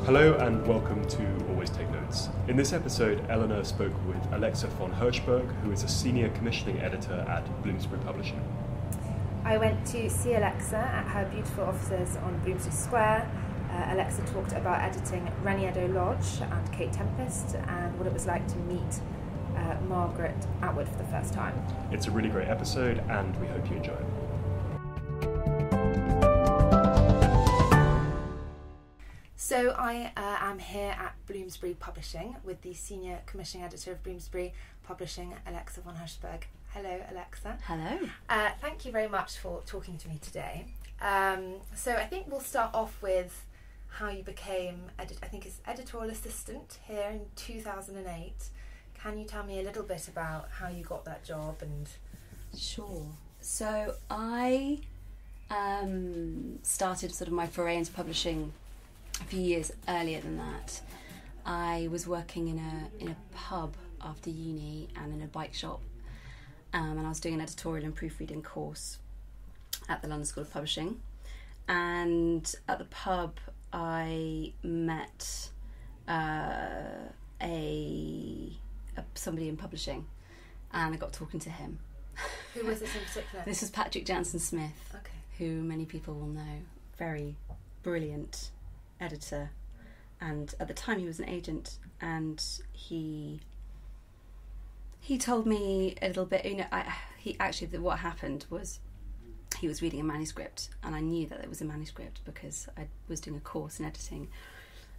Hello and welcome to Always Take Notes. In this episode, Eleanor spoke with Alexa von Hirschberg, who is a senior commissioning editor at Bloomsbury Publishing. I went to see Alexa at her beautiful offices on Bloomsbury Square. Alexa talked about editing Reni Eddo-Lodge and Kate Tempest and what it was like to meet Margaret Atwood for the first time. It's a really great episode and we hope you enjoy it. So I am here at Bloomsbury Publishing with the senior commissioning editor of Bloomsbury Publishing, Alexa von Hirschberg. Hello, Alexa. Hello. Thank you very much for talking to me today. So I think we'll start off with how you became, editorial assistant here in 2008. Can you tell me a little bit about how you got that job? And Sure. So I started sort of my foray into publishing a few years earlier than that. I was working in a pub after uni and in a bike shop, and I was doing an editorial and proofreading course at the London School of Publishing. And at the pub, I met somebody in publishing, and I got talking to him. who was this in particular? This was Patrick Jansen-Smith, Okay. who many people will know. Very brilliant editor, and at the time he was an agent, and he told me a little bit. What happened was he was reading a manuscript, and I knew that it was a manuscript because I was doing a course in editing.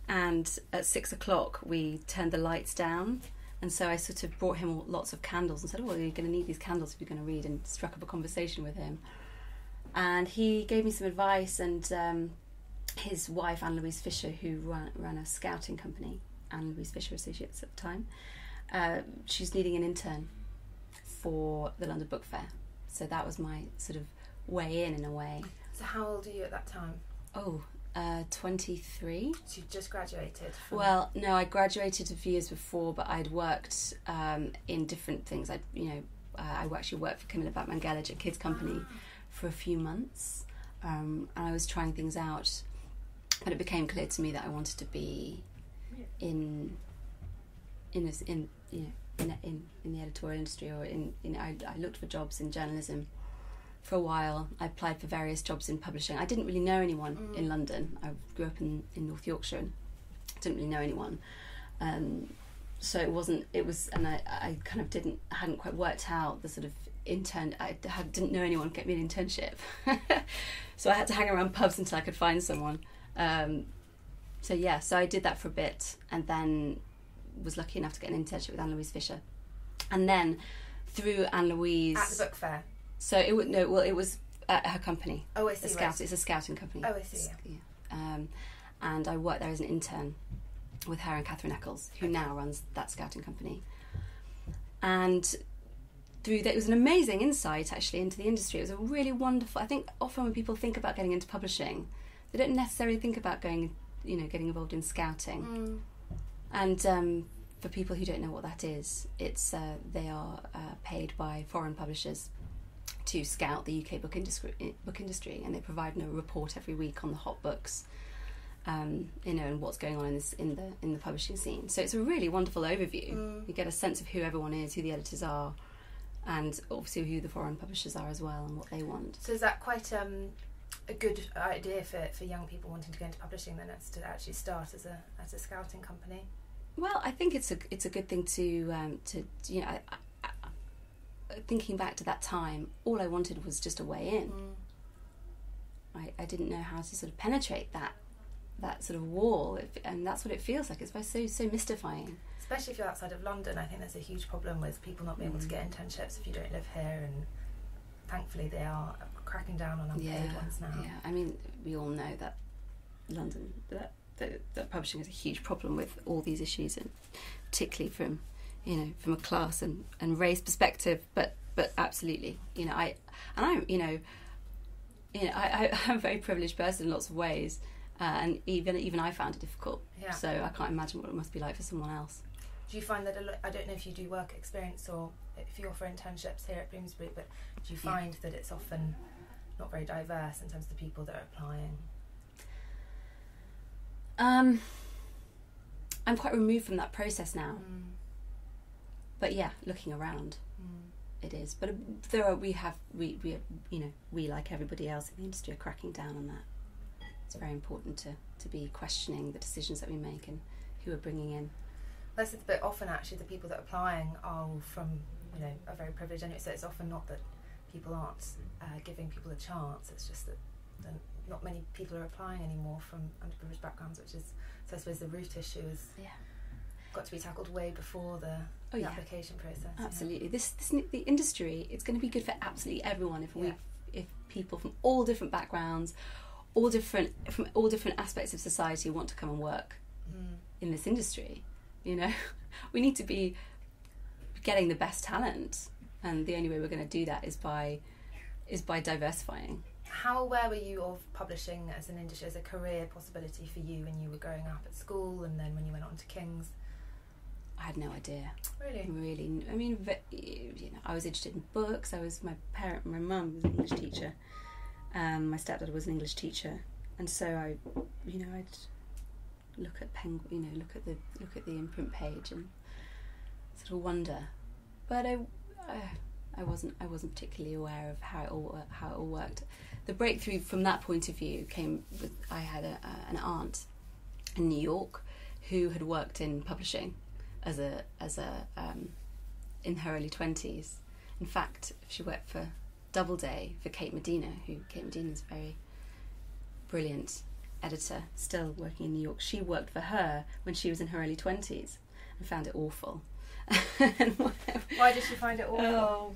And at 6 o'clock we turned the lights down, and so I sort of brought him lots of candles and said, "Oh, well, you're going to need these candles if you're going to read," and struck up a conversation with him. And he gave me some advice, and his wife, Anne-Louise Fisher, who ran a scouting company, Anne-Louise Fisher Associates at the time, she's needing an intern for the London Book Fair. So that was my sort of way in a way. So how old are you at that time? 23. So you just graduated? Well, no, I graduated a few years before, but I'd worked in different things. I actually worked for Camilla Batman-Gellage at Kids Company for a few months, and I was trying things out. But it became clear to me that I wanted to be in the editorial industry, or I looked for jobs in journalism for a while. I applied for various jobs in publishing. I didn't really know anyone in London. I grew up in North Yorkshire and didn't really know anyone. So I kind of hadn't quite worked out the sort of intern. Didn't know anyone get me an internship. So I had to hang around pubs until I could find someone. So I did that for a bit, and then was lucky enough to get an internship with Anne-Louise Fisher, and then through Anne-Louise at the book fair. So it was at her company. Oh, I see. It's a scouting company. Oh, I see. Yeah. And I worked there as an intern with her and Catherine Eccles, who now runs that scouting company. And through that, it was an amazing insight actually into the industry. It was a really wonderful. I think often when people think about getting into publishing, they don't necessarily think about getting involved in scouting. And for people who don't know what that is, it's they are paid by foreign publishers to scout the UK book industry, and they provide a report every week on the hot books, and what's going on in the publishing scene. So it's a really wonderful overview. You get a sense of who everyone is, who the editors are, and obviously who the foreign publishers are as well, and what they want. So is that quite a good idea for young people wanting to go into publishing? Then it's to actually start as a scouting company. Well, I think it's a good thing to thinking back to that time, all I wanted was just a way in. I didn't know how to sort of penetrate that sort of wall, and that's what it feels like. It's so mystifying. Especially if you're outside of London, I think there's a huge problem with people not being able to get internships if you don't live here, and thankfully they are cracking down on unpaid ones now. Yeah, I mean, we all know that London, that publishing is a huge problem with all these issues, and particularly from a class and race perspective, but absolutely, I'm a very privileged person in lots of ways, and even I found it difficult. Yeah. So I can't imagine what it must be like for someone else. Do you find that I don't know if you do work experience or if you offer internships here at Bloomsbury, but do you find that it's often not very diverse in terms of the people that are applying? I'm quite removed from that process now. But yeah, looking around, it is. But we like everybody else in the industry are cracking down on that. It's very important to be questioning the decisions that we make and who we're bringing in. That's the bit. Often, actually, the people that are applying are from, are very privileged, and so it's often not that people aren't giving people a chance. It's just that not many people are applying anymore from underprivileged backgrounds, which is, so I suppose the root issue is got to be tackled way before the application process. Absolutely. This the industry, it's going to be good for absolutely everyone if people from all different backgrounds, from all different aspects of society want to come and work in this industry. We need to be getting the best talent, and the only way we're going to do that is by diversifying. How aware were you of publishing as an industry, as a career possibility for you when you were growing up at school, and then when you went on to King's? I had no idea. Really? I mean, I was interested in books. My mum was an English teacher. My stepdad was an English teacher, and so I'd look at look at the imprint page and sort of wonder. But I wasn't particularly aware of how it all worked. The breakthrough from that point of view came with, I had an aunt in New York who had worked in publishing as a in her early 20s. In fact, she worked for Doubleday for Kate Medina, Kate Medina is a very brilliant editor, still working in New York. She worked for her when she was in her early 20s and found it awful. Why did she find it awful? Oh,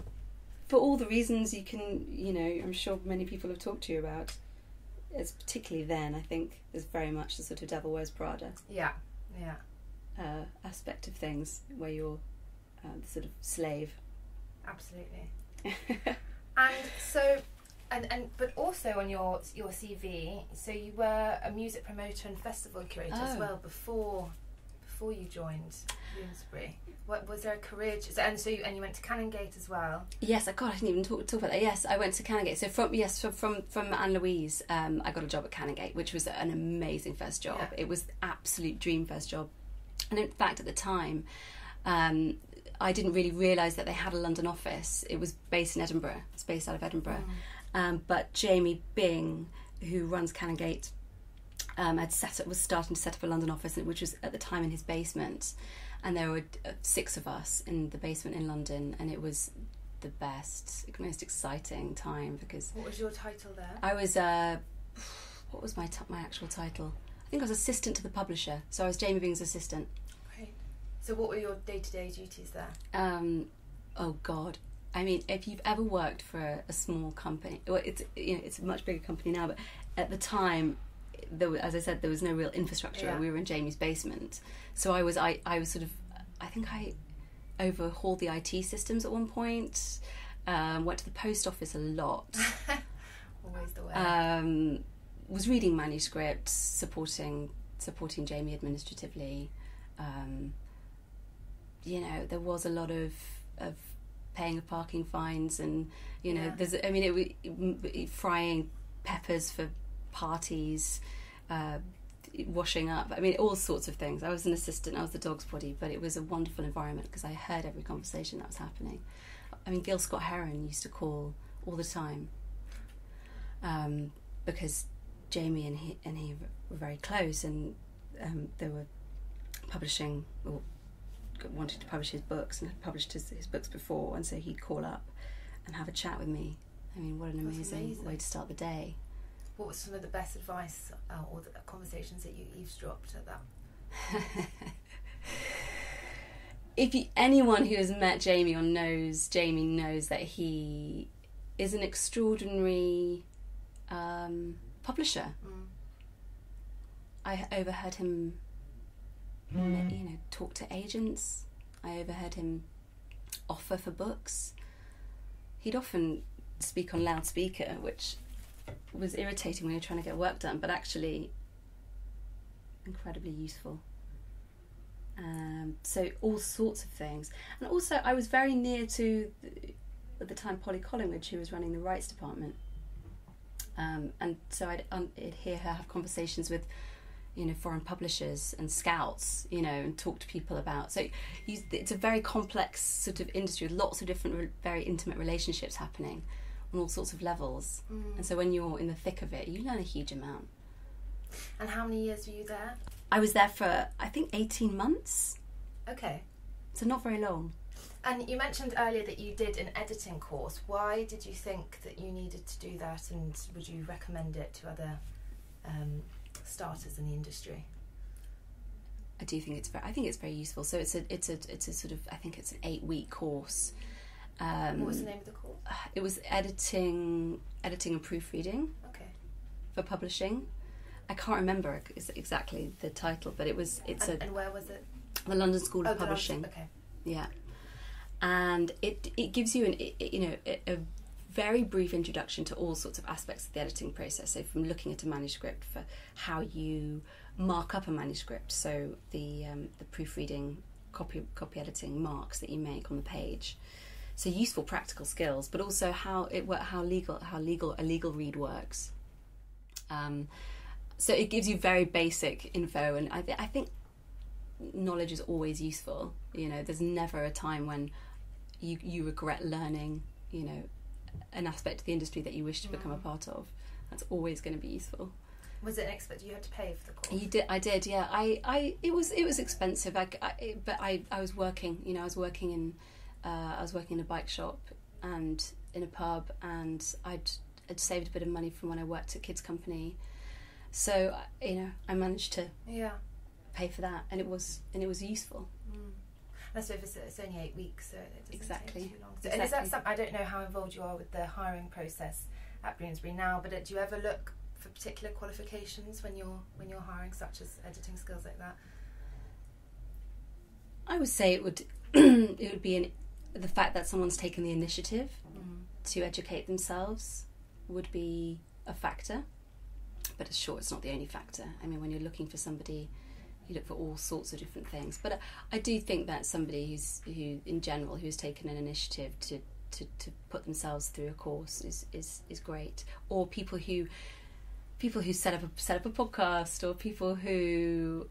for all the reasons you can, I'm sure many people have talked to you about. It's particularly then, I think, there's very much the sort of Devil Wears Prada aspect of things, where you're the sort of slave. Absolutely. And so, but also on your CV, so you were a music promoter and festival curator as well before you joined Bloomsbury. Was there a career? And you went to Canongate as well. Yes, I didn't even talk about that. Yes, I went to Canongate. So from Anne Louise, I got a job at Canongate, which was an amazing first job. Yeah. It was the absolute dream first job, and in fact, at the time, I didn't really realise that they had a London office. It was based in Edinburgh. It's based out of Edinburgh. But Jamie Bing, who runs Canongate, was starting to set up a London office, which was at the time in his basement, and there were 6 of us in the basement in London, and it was the best, most exciting time because. What was your title there? I was what was my actual title? I think I was assistant to the publisher, so I was Jamie Bing's assistant. Great. So what were your day-to-day duties there? Oh God. I mean, if you've ever worked for a small company, well, it's a much bigger company now, but at the time, as I said, there was no real infrastructure. Yeah. We were in Jamie's basement, so I was sort of, I think I overhauled the IT systems at one point. Went to the post office a lot. Always the way. Was reading manuscripts, supporting Jamie administratively. There was a lot of paying of parking fines, and there's. I mean, it frying peppers for parties, washing up. I mean, all sorts of things. I was an assistant. I was the dog's body, but it was a wonderful environment because I heard every conversation that was happening. I mean, Gil Scott Heron used to call all the time because Jamie and he were very close, and they were publishing or wanted to publish his books and had published his books before, and so he'd call up and have a chat with me. I mean, what an amazing way to start the day. What was some of the best advice or the conversations that you eavesdropped at that? Anyone who has met Jamie or knows Jamie knows that he is an extraordinary publisher. I overheard him talk to agents. I overheard him offer for books. He'd often speak on loudspeaker, which was irritating when you're trying to get work done, but actually incredibly useful. So all sorts of things. And also I was very near to, at the time, Polly Collingwood, who was running the rights department. And so I'd hear her have conversations with foreign publishers and scouts, and talk to people about. So it's a very complex sort of industry with lots of different, very intimate relationships happening on all sorts of levels. And so when you're in the thick of it, you learn a huge amount. And how many years were you there? I was there for, I think, 18 months. Okay. So not very long. And you mentioned earlier that you did an editing course. Why did you think that you needed to do that, and would you recommend it to other starters in the industry? I do think I think it's very useful. So it's a sort of, I think it's an 8-week course. What was the name of the course? It was editing and proofreading. Okay. For publishing. I can't remember exactly the title, but and where was it? The London School of Publishing. Okay. Yeah. And it gives you a very brief introduction to all sorts of aspects of the editing process. So from looking at a manuscript, for how you mark up a manuscript, so the proofreading, copy editing marks that you make on the page. So useful practical skills, but also how a legal read works. So it gives you very basic info, and I think knowledge is always useful. There's never a time when you regret learning, an aspect of the industry that you wish to become a part of. That's always going to be useful. Was it an expensive? You had to pay for the course? I did. Yeah. It was expensive. But I was working. I was working in a bike shop and in a pub, and I'd saved a bit of money from when I worked at Kids Company. So I managed to pay for that, and it was useful. I suppose it's only 8 weeks, so it doesn't Exactly. take too long. So, and is that something? I don't know how involved you are with the hiring process at Bloomsbury now, but do you ever look for particular qualifications when you're hiring, such as editing skills like that? I would say it would be the fact that someone's taken the initiative to educate themselves would be a factor. But it's not the only factor. I mean, when you're looking for somebody, you look for all sorts of different things. But I do think that somebody who in general who's taken an initiative to put themselves through a course is great. Or people who set up a podcast, or people who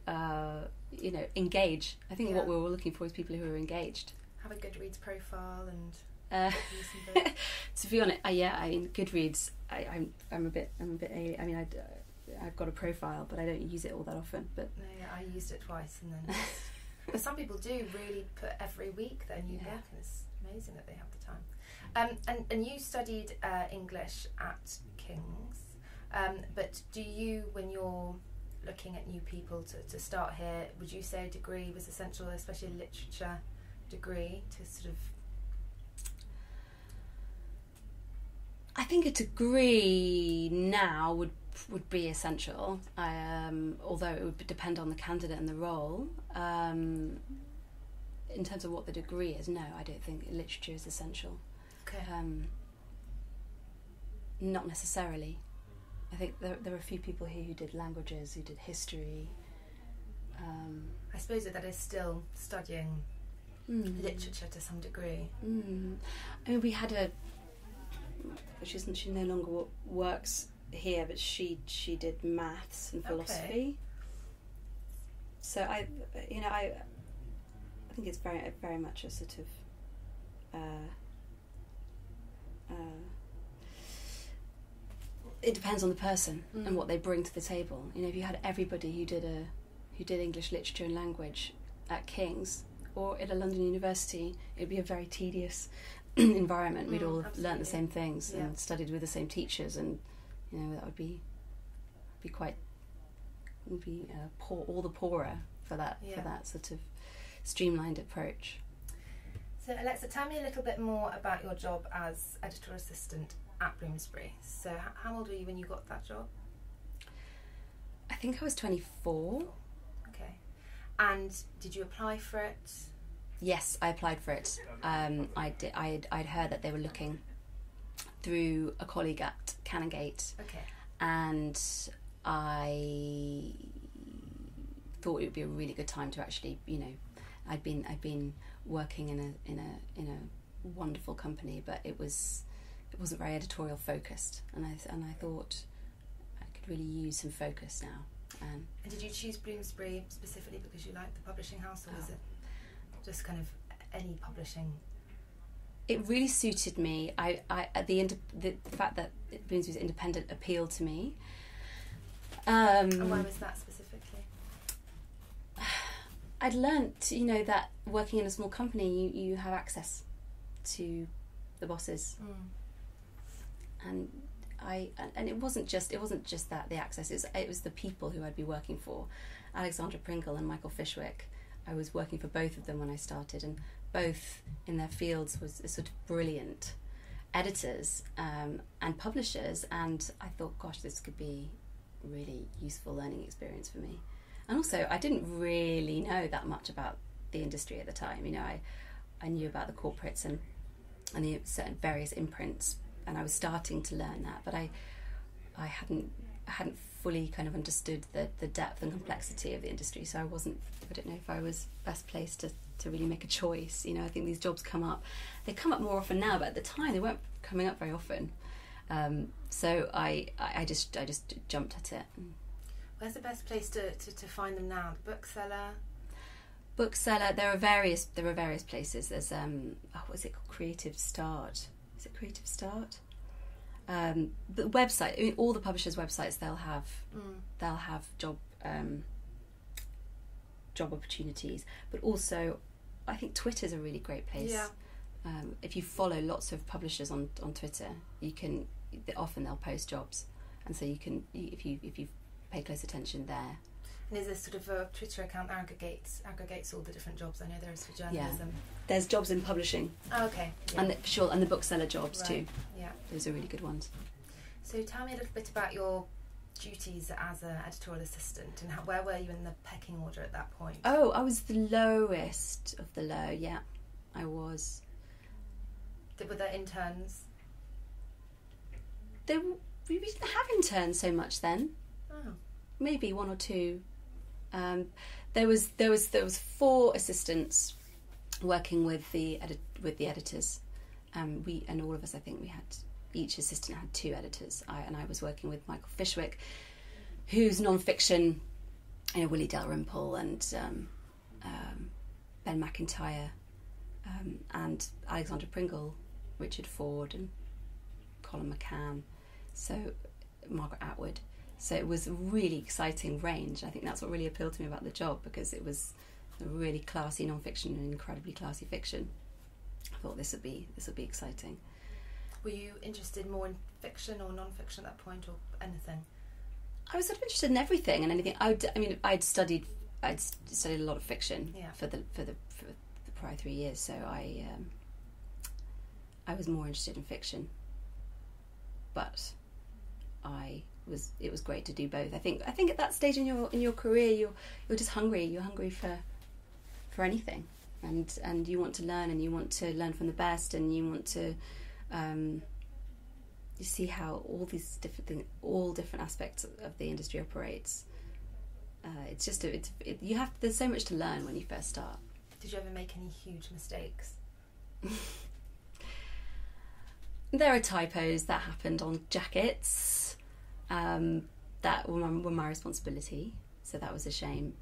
engage. I think what we're all looking for is people who are engaged. Have a Goodreads profile and. To be honest, Goodreads. I'm a bit. I mean, I've got a profile, but I don't use it all that often. But no, I used it twice, and then. But some people do really put every week their new book, and it's amazing that they have the time. And you studied English at King's, but do you, when you're looking at new people to start here, would you say a degree was essential, especially a literature degree, to sort of? I think a degree now would be essential, although it would depend on the candidate and the role. In terms of what the degree is, no, I don't think literature is essential. Okay. Not necessarily. I think there are a few people here who did languages, who did history. I suppose that is still studying literature to some degree. I mean, we had she no longer works here, but she did maths and philosophy. Okay. So I think it's very, very much a sort of it depends on the person and what they bring to the table. If you had everybody who did English literature and language at King's or at a London university, it'd be a very tedious environment. We'd all learnt the same things and studied with the same teachers, and that would be all the poorer for that sort of streamlined approach. So Alexa, tell me a little bit more about your job as editorial assistant at Bloomsbury. So how old were you when you got that job? I think I was 24. Okay. And did you apply for it? Yes, I applied for it. I did. I'd heard that they were looking through a colleague at Canongate. Okay. And I thought it would be a really good time to actually, I'd been working in a wonderful company, but it wasn't very editorial focused, and I thought I could really use some focus now. And did you choose Bloomsbury specifically because you liked the publishing house, or was it just kind of any publishing? It really suited me. The fact that Bloomsbury's independent appealed to me. And why was that specifically? I'd learnt, that working in a small company, you have access to the bosses, and it wasn't just that the access. It was the people who I'd be working for, Alexandra Pringle and Michael Fishwick. I was working for both of them when I started, and both in their fields was sort of brilliant editors and publishers. And I thought, gosh, this could be a really useful learning experience for me. And also, I didn't really know that much about the industry at the time. I knew about the corporates and the certain various imprints, and I was starting to learn that, but I hadn't fully kind of understood the depth and complexity of the industry. So I don't know if I was best placed to really make a choice. I think these jobs come up. They come up more often now, but at the time they weren't coming up very often. So I just jumped at it. Where's the best place to find them now? The Bookseller. There are various places. There's what is it called? Creative Start. Is it Creative Start? The website. All the publishers' websites, they'll have job opportunities. But also, I think Twitter's a really great place. Yeah. If you follow lots of publishers on Twitter, often they'll post jobs, and so you can if you pay close attention there. And is this sort of a Twitter account aggregates all the different jobs? I know there is for journalism. Yeah. There's jobs in publishing. Oh, okay. Yeah. And the bookseller jobs too. Yeah. Those are really good ones. So tell me a little bit about your duties as an editorial assistant, and where were you in the pecking order at that point? Oh, I was the lowest of the low. Yeah, I was. Were there interns? We didn't have interns so much then. Oh. Maybe one or two. There was 4 assistants working with the editors. And all of us, I think, each assistant had 2 editors. I was working with Michael Fishwick, who's non-fiction, Willie Dalrymple and Ben McIntyre, and Alexandra Pringle, Richard Ford, and Colum McCann. So Margaret Atwood. So it was a really exciting range. I think that's what really appealed to me about the job, because it was a really classy non-fiction and incredibly classy fiction. I thought this would be exciting. Were you interested more in fiction or non-fiction at that point, or anything? I was sort of interested in everything and anything. I'd studied a lot of fiction for the prior 3 years, so I was more interested in fiction. But it was great to do both. I think at that stage in your career, you're just hungry. You're hungry for anything, and you want to learn, and you want to learn from the best, and you want to you see how all these different things, all different aspects of the industry operates. There's so much to learn when you first start. Did you ever make any huge mistakes? There are typos that happened on jackets that were my responsibility, so that was a shame.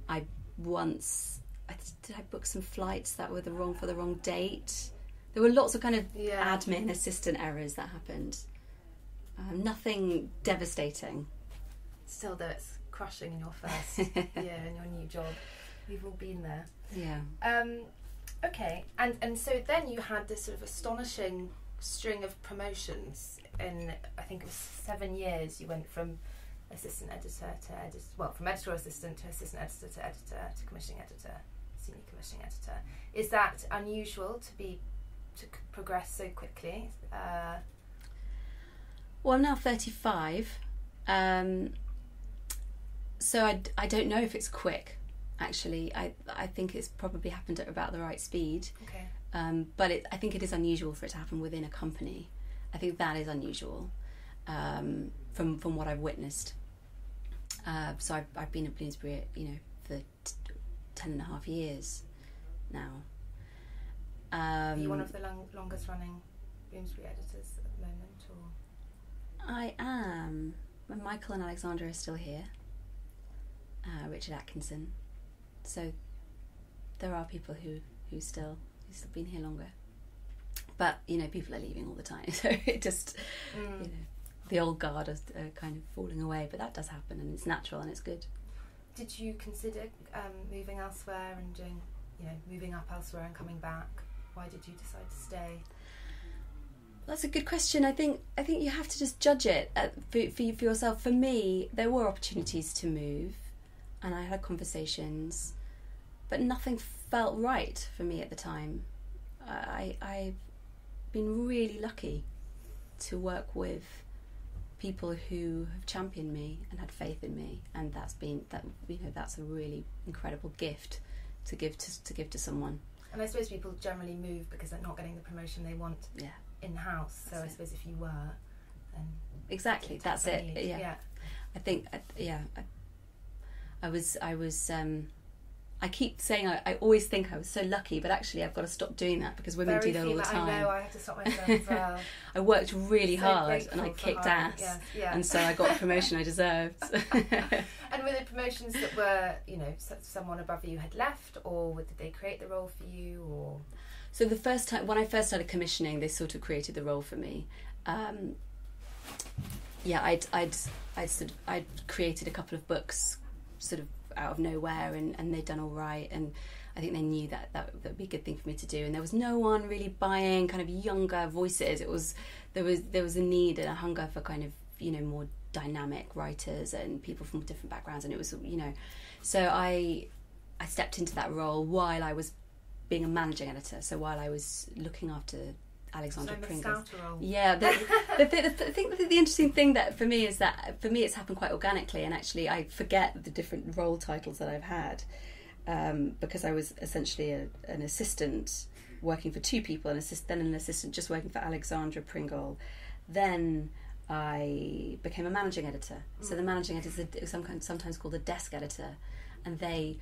I booked some flights that were for the wrong date. There were lots of kind of admin assistant errors that happened. Nothing devastating. Still, though, it's crushing in your first year in your new job. We've all been there. Yeah. Okay, and so then you had this sort of astonishing string of promotions in, I think it was 7 years. You went from assistant editor to from editorial assistant to assistant editor to commissioning editor, senior commissioning editor. Is that unusual to progress so quickly? Well, I'm now 35, so I don't know if it's quick. Actually, I think it's probably happened at about the right speed. Okay. But I think it is unusual for it to happen within a company. I think that is unusual from what I've witnessed. So I've been at Bloomsbury, for 10.5 years now. Are you one of the longest running Bloomsbury editors at the moment, or? I am. Michael and Alexandra are still here. Richard Atkinson. So there are people who've still been here longer. But, you know, people are leaving all the time, so it just, you know, the old guard are kind of falling away, but that does happen, and it's natural and it's good. Did you consider moving elsewhere and doing, you know, moving up elsewhere and coming back? Why did you decide to stay? That's a good question. I think you have to just judge it for yourself. For me, there were opportunities to move, and I had conversations, but nothing felt right for me at the time. I've been really lucky to work with people who have championed me and had faith in me, and that's a really incredible gift to give to someone. And I suppose people generally move because they're not getting the promotion they want in-house. So I suppose if you were, then exactly, that's it. Yeah. I think I was. I keep saying I always think I was so lucky, but actually I've got to stop doing that because women do that all the time. I know, I have to stop myself as well. I worked really hard and I kicked ass, and so I got the promotion I deserved. And were the promotions that were, you know, someone above you had left, or did they create the role for you? Or so the first time when I first started commissioning, they sort of created the role for me. I'd created a couple of books, sort of out of nowhere, and they'd done all right, and I think they knew that would be a good thing for me to do, and there was no one really buying kind of younger voices. There was a need and a hunger for kind of, you know, more dynamic writers and people from different backgrounds, and it was, you know, so I stepped into that role while I was being a managing editor, so while I was looking after Alexandra Pringles. Yeah, the interesting thing that for me is that for me it's happened quite organically, and actually I forget the different role titles that I've had, because I was essentially an assistant working for two people, then an assistant just working for Alexandra Pringle. Then I became a managing editor. So the managing editor is sometimes called a desk editor, and they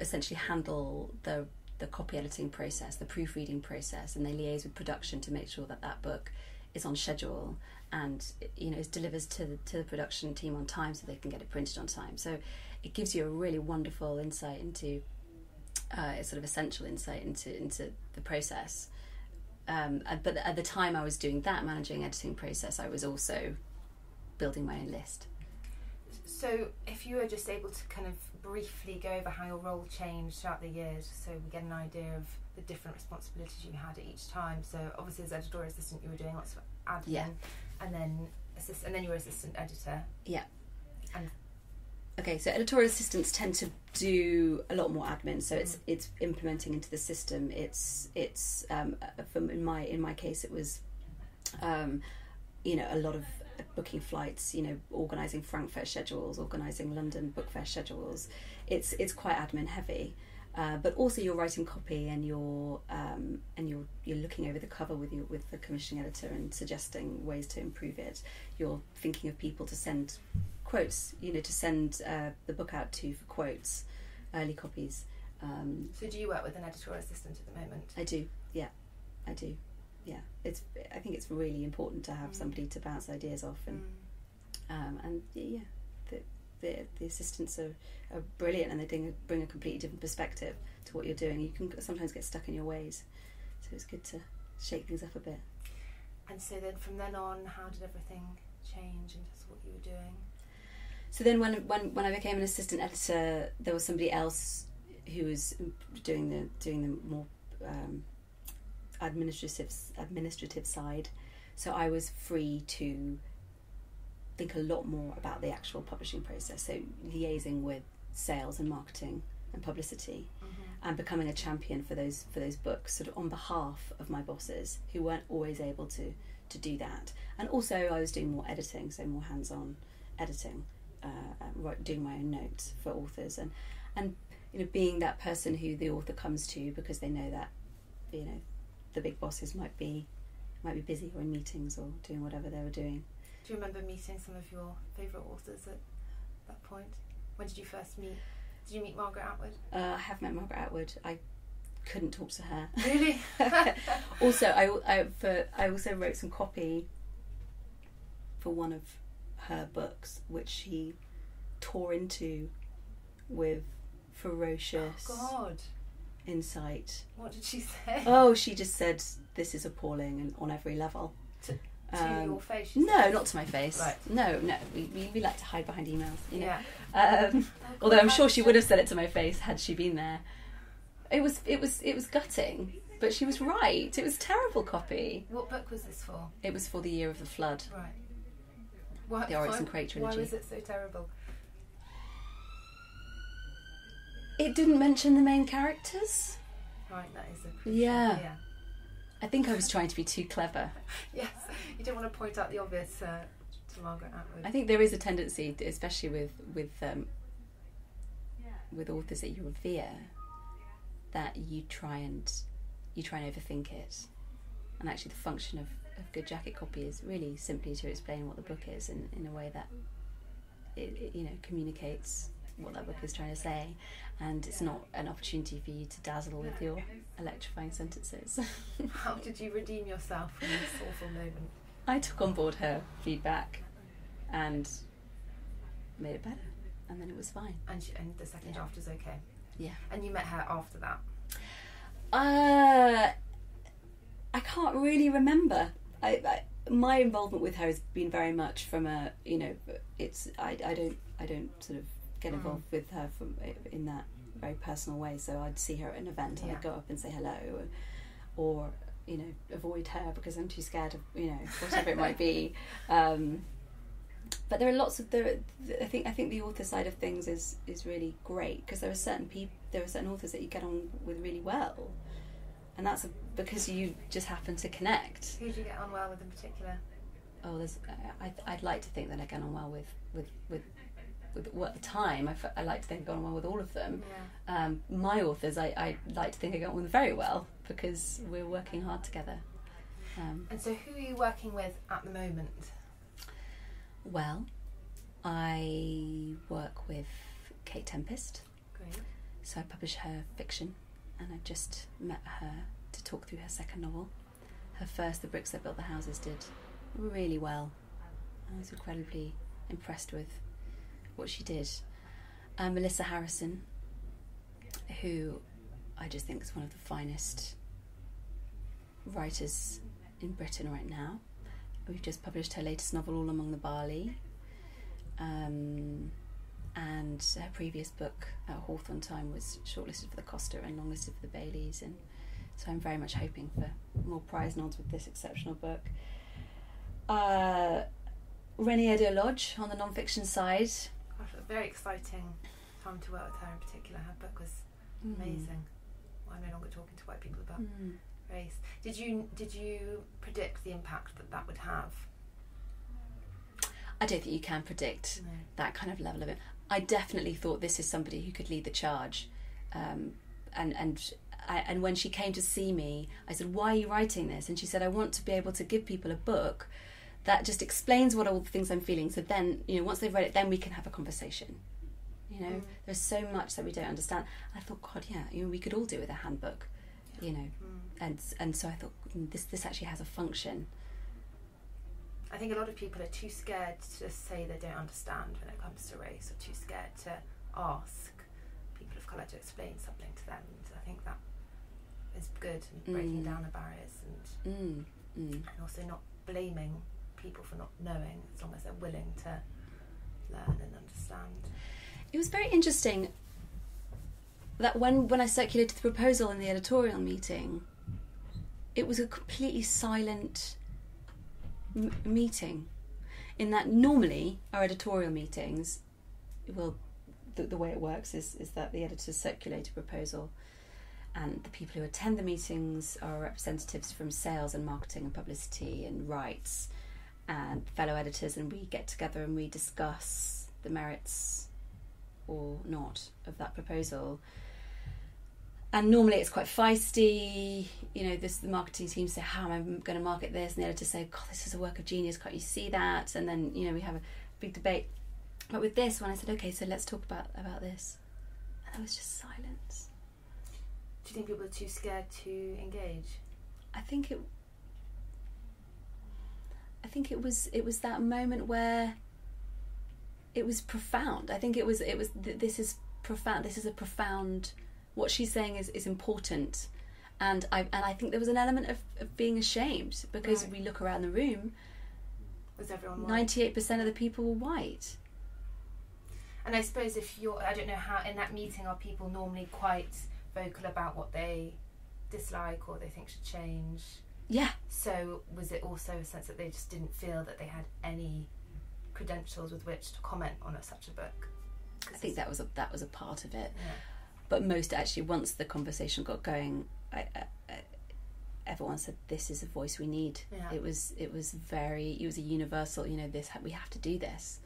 essentially handle the copy editing process, the proofreading process, and they liaise with production to make sure that book is on schedule and, you know, is delivered to the production team on time so they can get it printed on time. So it gives you a really wonderful insight into sort of essential insight into the process. But at the time I was doing that managing editing process, I was also building my own list. So if you were just able to kind of briefly go over how your role changed throughout the years, so we get an idea of the different responsibilities you had at each time. So obviously as editorial assistant you were doing lots of admin, and then you were assistant editor. Yeah. And okay, so editorial assistants tend to do a lot more admin. So it's implementing into the system. It's in my case it was you know, a lot of booking flights, you know, organising Frankfurt schedules, organising London book fair schedules. It's quite admin heavy, but also you're writing copy and you're looking over the cover with the commissioning editor and suggesting ways to improve it. You're thinking of people to send quotes, you know, to send the book out to for quotes, early copies. So do you work with an editorial assistant at the moment? I do. Yeah, I think it's really important to have somebody to bounce ideas off, and the assistants are brilliant, and they bring a completely different perspective to what you're doing. You can sometimes get stuck in your ways, so it's good to shake things up a bit. And so then from then on, how did everything change in terms of what you were doing? So then when I became an assistant editor, there was somebody else who was doing the more administrative side, so I was free to think a lot more about the actual publishing process, so liaising with sales and marketing and publicity, and becoming a champion for those books, sort of on behalf of my bosses who weren't always able to do that. And also I was doing more editing, so more hands-on editing, doing my own notes for authors, and you know, being that person who the author comes to because they know that, you know, the big bosses might be busy or in meetings or doing whatever they were doing. Do you remember meeting some of your favourite authors at that point? When did you first meet? Did you meet Margaret Atwood? I have met Margaret Atwood. I couldn't talk to her. Really? Also, I also wrote some copy for one of her books, which she tore into with ferocious insight. What did she say? Oh, she just said, "This is appalling and on every level." To your face? No, not to my face. Right. No. We like to hide behind emails, you know. Yeah. Although I'm sure she would have said it to my face had she been there. It was gutting, but she was right. It was terrible copy. What book was this for? It was for the Year of the Flood. Right. The Oryx and Crake trilogy. Why was it so terrible? It didn't mention the main characters. Right, that is a yeah. I think I was trying to be too clever. Yes, you didn't want to point out the obvious to Margaret Atwood. I think there is a tendency, especially with authors that you revere, that you try and overthink it. And actually, the function of good jacket copy is really simply to explain what the book is in a way that it communicates what that book is trying to say, and it's not an opportunity for you to dazzle with your electrifying sentences. How did you redeem yourself from this awful moment? I took on board her feedback and made it better, and then it was fine. And the second draft was okay? Yeah. And you met her after that? I can't really remember. My involvement with her has been very much from a, it's I don't sort of get involved with her in that very personal way. So I'd see her at an event and I'd go up and say hello, or avoid her because I'm too scared of whatever it might be. But there are lots of I think the author side of things is really great, because there are certain authors that you get on with really well, and that's because you just happen to connect. Who do you get on well with in particular? Oh, I'd like to think that I get on well with at the time I like to think I got on well with all of them. Yeah. My authors, I like to think I got on with very well because we're working hard together. And so who are you working with at the moment? Well, I work with Kate Tempest. Great. So I publish her fiction, and I just met her to talk through her second novel. Her first, The Bricks That Built the Houses, did really well. I was incredibly impressed with what she did. Melissa Harrison, who I just think is one of the finest writers in Britain right now. We've just published her latest novel, All Among the Barley, and her previous book, Hawthorne Time, was shortlisted for the Costa and longlisted for the Baileys, and so I'm very much hoping for more prize nods with this exceptional book. Reni Eddo-Lodge on the non-fiction side. Gosh, a very exciting time to work with her in particular. Her book was amazing. Well, I'm no longer talking to white people about race. Did you predict the impact that would have? I don't think you can predict that kind of level of it. I definitely thought this is somebody who could lead the charge, and when she came to see me, I said, "Why are you writing this?" And she said, "I want to be able to give people a book that just explains what all the things I'm feeling. So then, once they've read it, then we can have a conversation. There's so much that we don't understand." I thought, God, yeah, we could all do with a handbook, and so I thought this actually has a function. I think a lot of people are too scared to just say they don't understand when it comes to race, or too scared to ask people of colour to explain something to them. And I think that is good in breaking down the barriers and also not blaming people for not knowing, as long as they're willing to learn and understand. It was very interesting that when I circulated the proposal in the editorial meeting, it was a completely silent meeting, in that normally our editorial meetings, the way it works is that the editors circulate a proposal, and the people who attend the meetings are representatives from sales and marketing and publicity and rights and fellow editors, and we get together and we discuss the merits or not of that proposal. And normally it's quite feisty, the marketing team say, "How am I going to market this?" And the editors say, "God, this is a work of genius, can't you see that?" And then, we have a big debate. But with this one, I said, "Okay, so let's talk about this." And there was just silence. Do you think people are too scared to engage? I think it was that moment where it was profound. I think this is profound. This is a profound. What she's saying is important, and I think there was an element of being ashamed, because we look around the room. Was everyone white? 98% of the people were white. And I suppose I don't know how in that meeting are people normally quite vocal about what they dislike or they think should change? Yeah. So was it also a sense that they just didn't feel that they had any credentials with which to comment on such a book? I think that was a part of it. Yeah. But most actually, once the conversation got going, everyone said, "This is a voice we need." Yeah. It was a universal. We have to do this.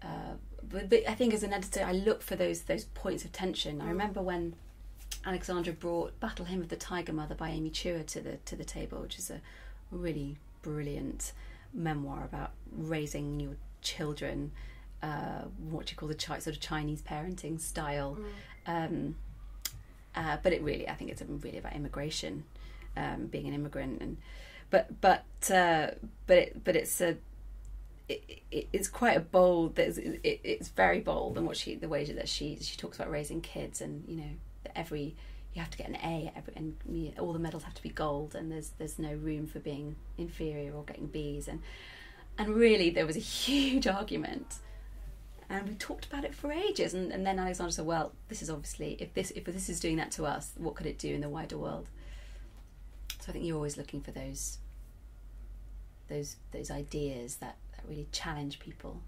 But I think as an editor, I look for those points of tension. I remember when Alexandra brought Battle Hymn of the Tiger Mother by Amy Chua to the table, which is a really brilliant memoir about raising your children, what you call the sort of Chinese parenting style. But I think it's really about immigration, being an immigrant, it's quite a bold. It's very bold, and the way that she talks about raising kids, and you have to get an A, and all the medals have to be gold, and there's no room for being inferior or getting B's, and really there was a huge argument, and we talked about it for ages, and then Alexandra said, well, this is obviously, if this is doing that to us, what could it do in the wider world? So I think you're always looking for those ideas that really challenge people.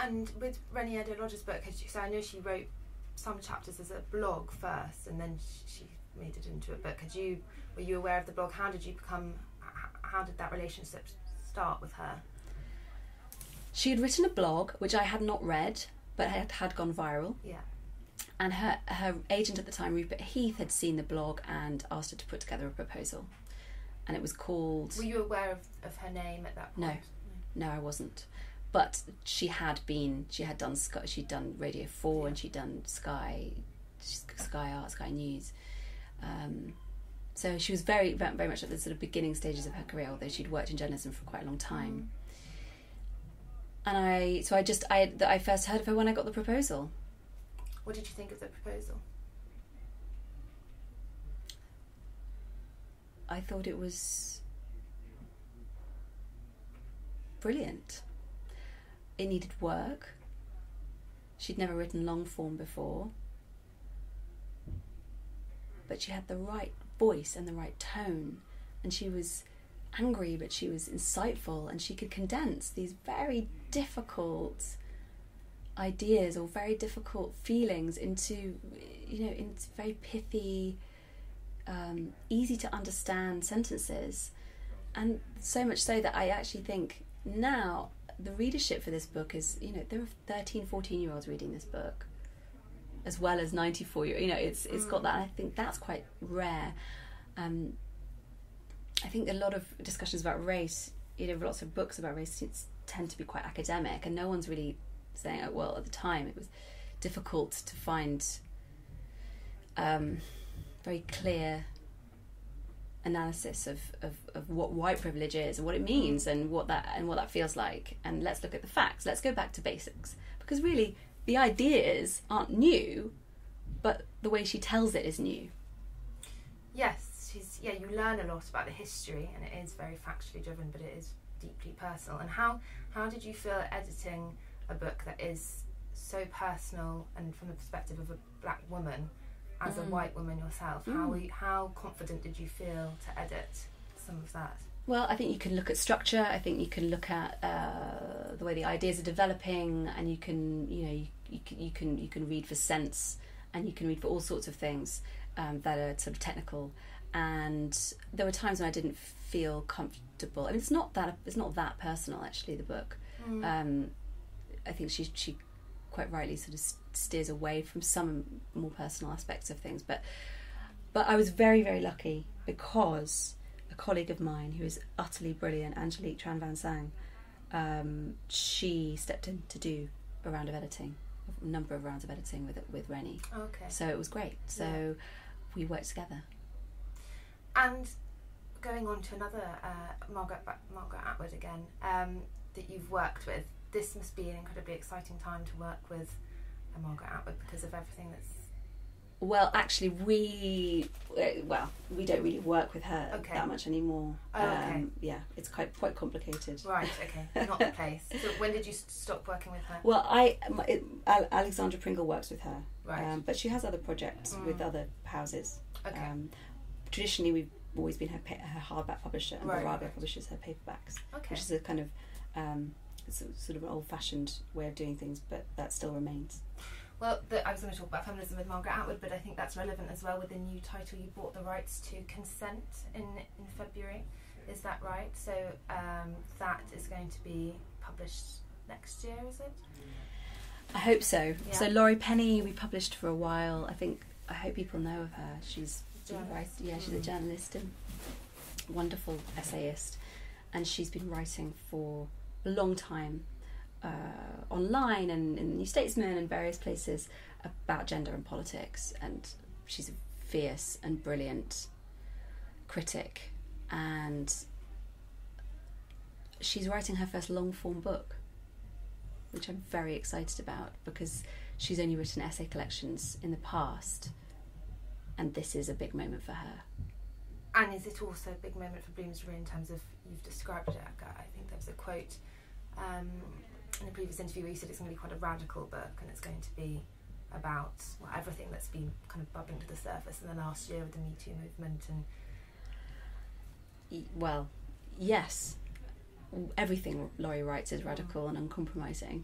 And with Reni Eddo-Lodge's book, so I know she wrote some chapters as a blog first, and then she made it into a book. Were you aware of the blog? How did that relationship start with her? She had written a blog which I had not read, but had gone viral. Yeah. And her agent at the time, Rupert Heath, had seen the blog and asked her to put together a proposal, and it was called. Were you aware of her name at that point? No, I wasn't. But she'd done Radio 4, and she'd done Sky Art, Sky News. So she was very, very much at the sort of beginning stages of her career, although she'd worked in journalism for quite a long time. And I first heard of her when I got the proposal. What did you think of the proposal? I thought it was brilliant. It needed work. She'd never written long form before, but she had the right voice and the right tone, and she was angry, but she was insightful, and she could condense these very difficult ideas or very difficult feelings into very pithy, easy to understand sentences. And so much so that I actually think now the readership for this book is, there are 13, 14-year-olds reading this book, as well as 94-year-olds. It's got that. I think that's quite rare. I think a lot of discussions about race, lots of books about race tend to be quite academic, and no one's really saying, oh, well, at the time it was difficult to find very clear analysis of what white privilege is and what it means and what that feels like, and let's look at the facts. Let's go back to basics, because really the ideas aren't new, but the way she tells it is new. Yes, you learn a lot about the history, and it is very factually driven, but it is deeply personal. And how did you feel editing a book that is so personal and from the perspective of a black woman, as a white woman yourself? How confident did you feel to edit some of that? Well, I think you can look at structure. I think you can look at the way the ideas are developing, and you can you can read for sense, and you can read for all sorts of things that are sort of technical. And there were times when I didn't feel comfortable. I mean, it's not that personal, actually, the book. I think she quite rightly sort of steers away from some more personal aspects of things, but I was very, very lucky, because a colleague of mine who is utterly brilliant, Angelique Tran Van Sang, she stepped in to do a number of rounds of editing with Reni. Okay. So it was great. So we worked together. And going on to another Margaret Atwood again, that you've worked with, this must be an incredibly exciting time to work with Margaret Atwood because of everything that's... Well, actually, we don't really work with her that much anymore. Oh, okay. Yeah, it's quite complicated. Right, okay, not the place. So when did you stop working with her? Well, Alexandra Pringle works with her, right. But she has other projects with other houses. Okay. Traditionally, we've always been her hardback publisher, and Virago publishes her paperbacks, which is a kind of it's a sort of an old-fashioned way of doing things, but that still remains. Well, I was going to talk about feminism with Margaret Atwood, but I think that's relevant as well with the new title. You bought the rights to Consent in February, is that right? So that is going to be published next year, is it? I hope so. Yeah. So Laurie Penny, we published for a while. I hope people know of her. She's she's a journalist and wonderful essayist, and she's been writing for a long time. Online and in the New Statesman and various places about gender and politics, and she's a fierce and brilliant critic, and she's writing her first long form book, which I'm very excited about because she's only written essay collections in the past, and this is a big moment for her. And is it also a big moment for Bloomsbury in terms of, you've described it, I think there was a quote in a previous interview where you said it's going to be quite a radical book, and it's going to be about everything that's been kind of bubbling to the surface in the last year with the Me Too movement. And well, yes, everything Laurie writes is radical and uncompromising,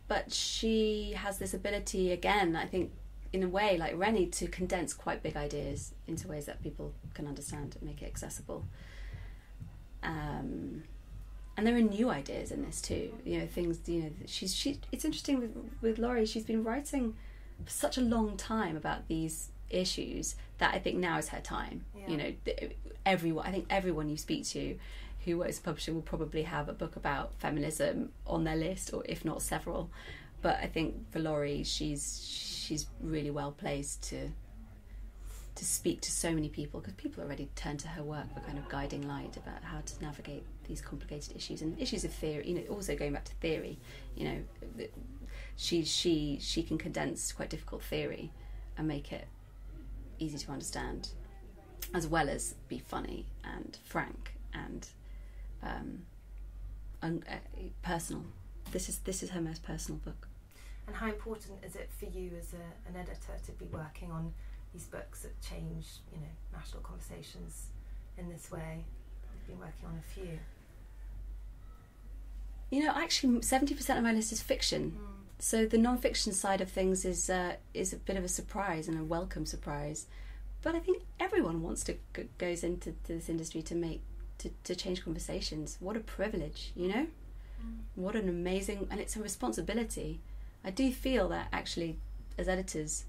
but she has this ability, again, I think, in a way like Reni, to condense quite big ideas into ways that people can understand and make it accessible. And there are new ideas in this too. Things. She. It's interesting with Laurie. She's been writing for such a long time about these issues that I think now is her time. Yeah. I think everyone you speak to who works as a publisher will probably have a book about feminism on their list, or if not several. But I think for Laurie, she's really well placed to speak to so many people, because people already turn to her work for kind of guiding light about how to navigate these complicated issues and issues of theory. Also going back to theory, she can condense quite difficult theory and make it easy to understand, as well as be funny and frank and personal. This is her most personal book. And how important is it for you as an editor to be working on these books that change, national conversations in this way? You've been working on a few. Actually, 70% of my list is fiction. So the non-fiction side of things is a bit of a surprise, and a welcome surprise. But I think everyone goes into this industry to change conversations. What a privilege, What an amazing, and it's a responsibility. I do feel that actually, as editors,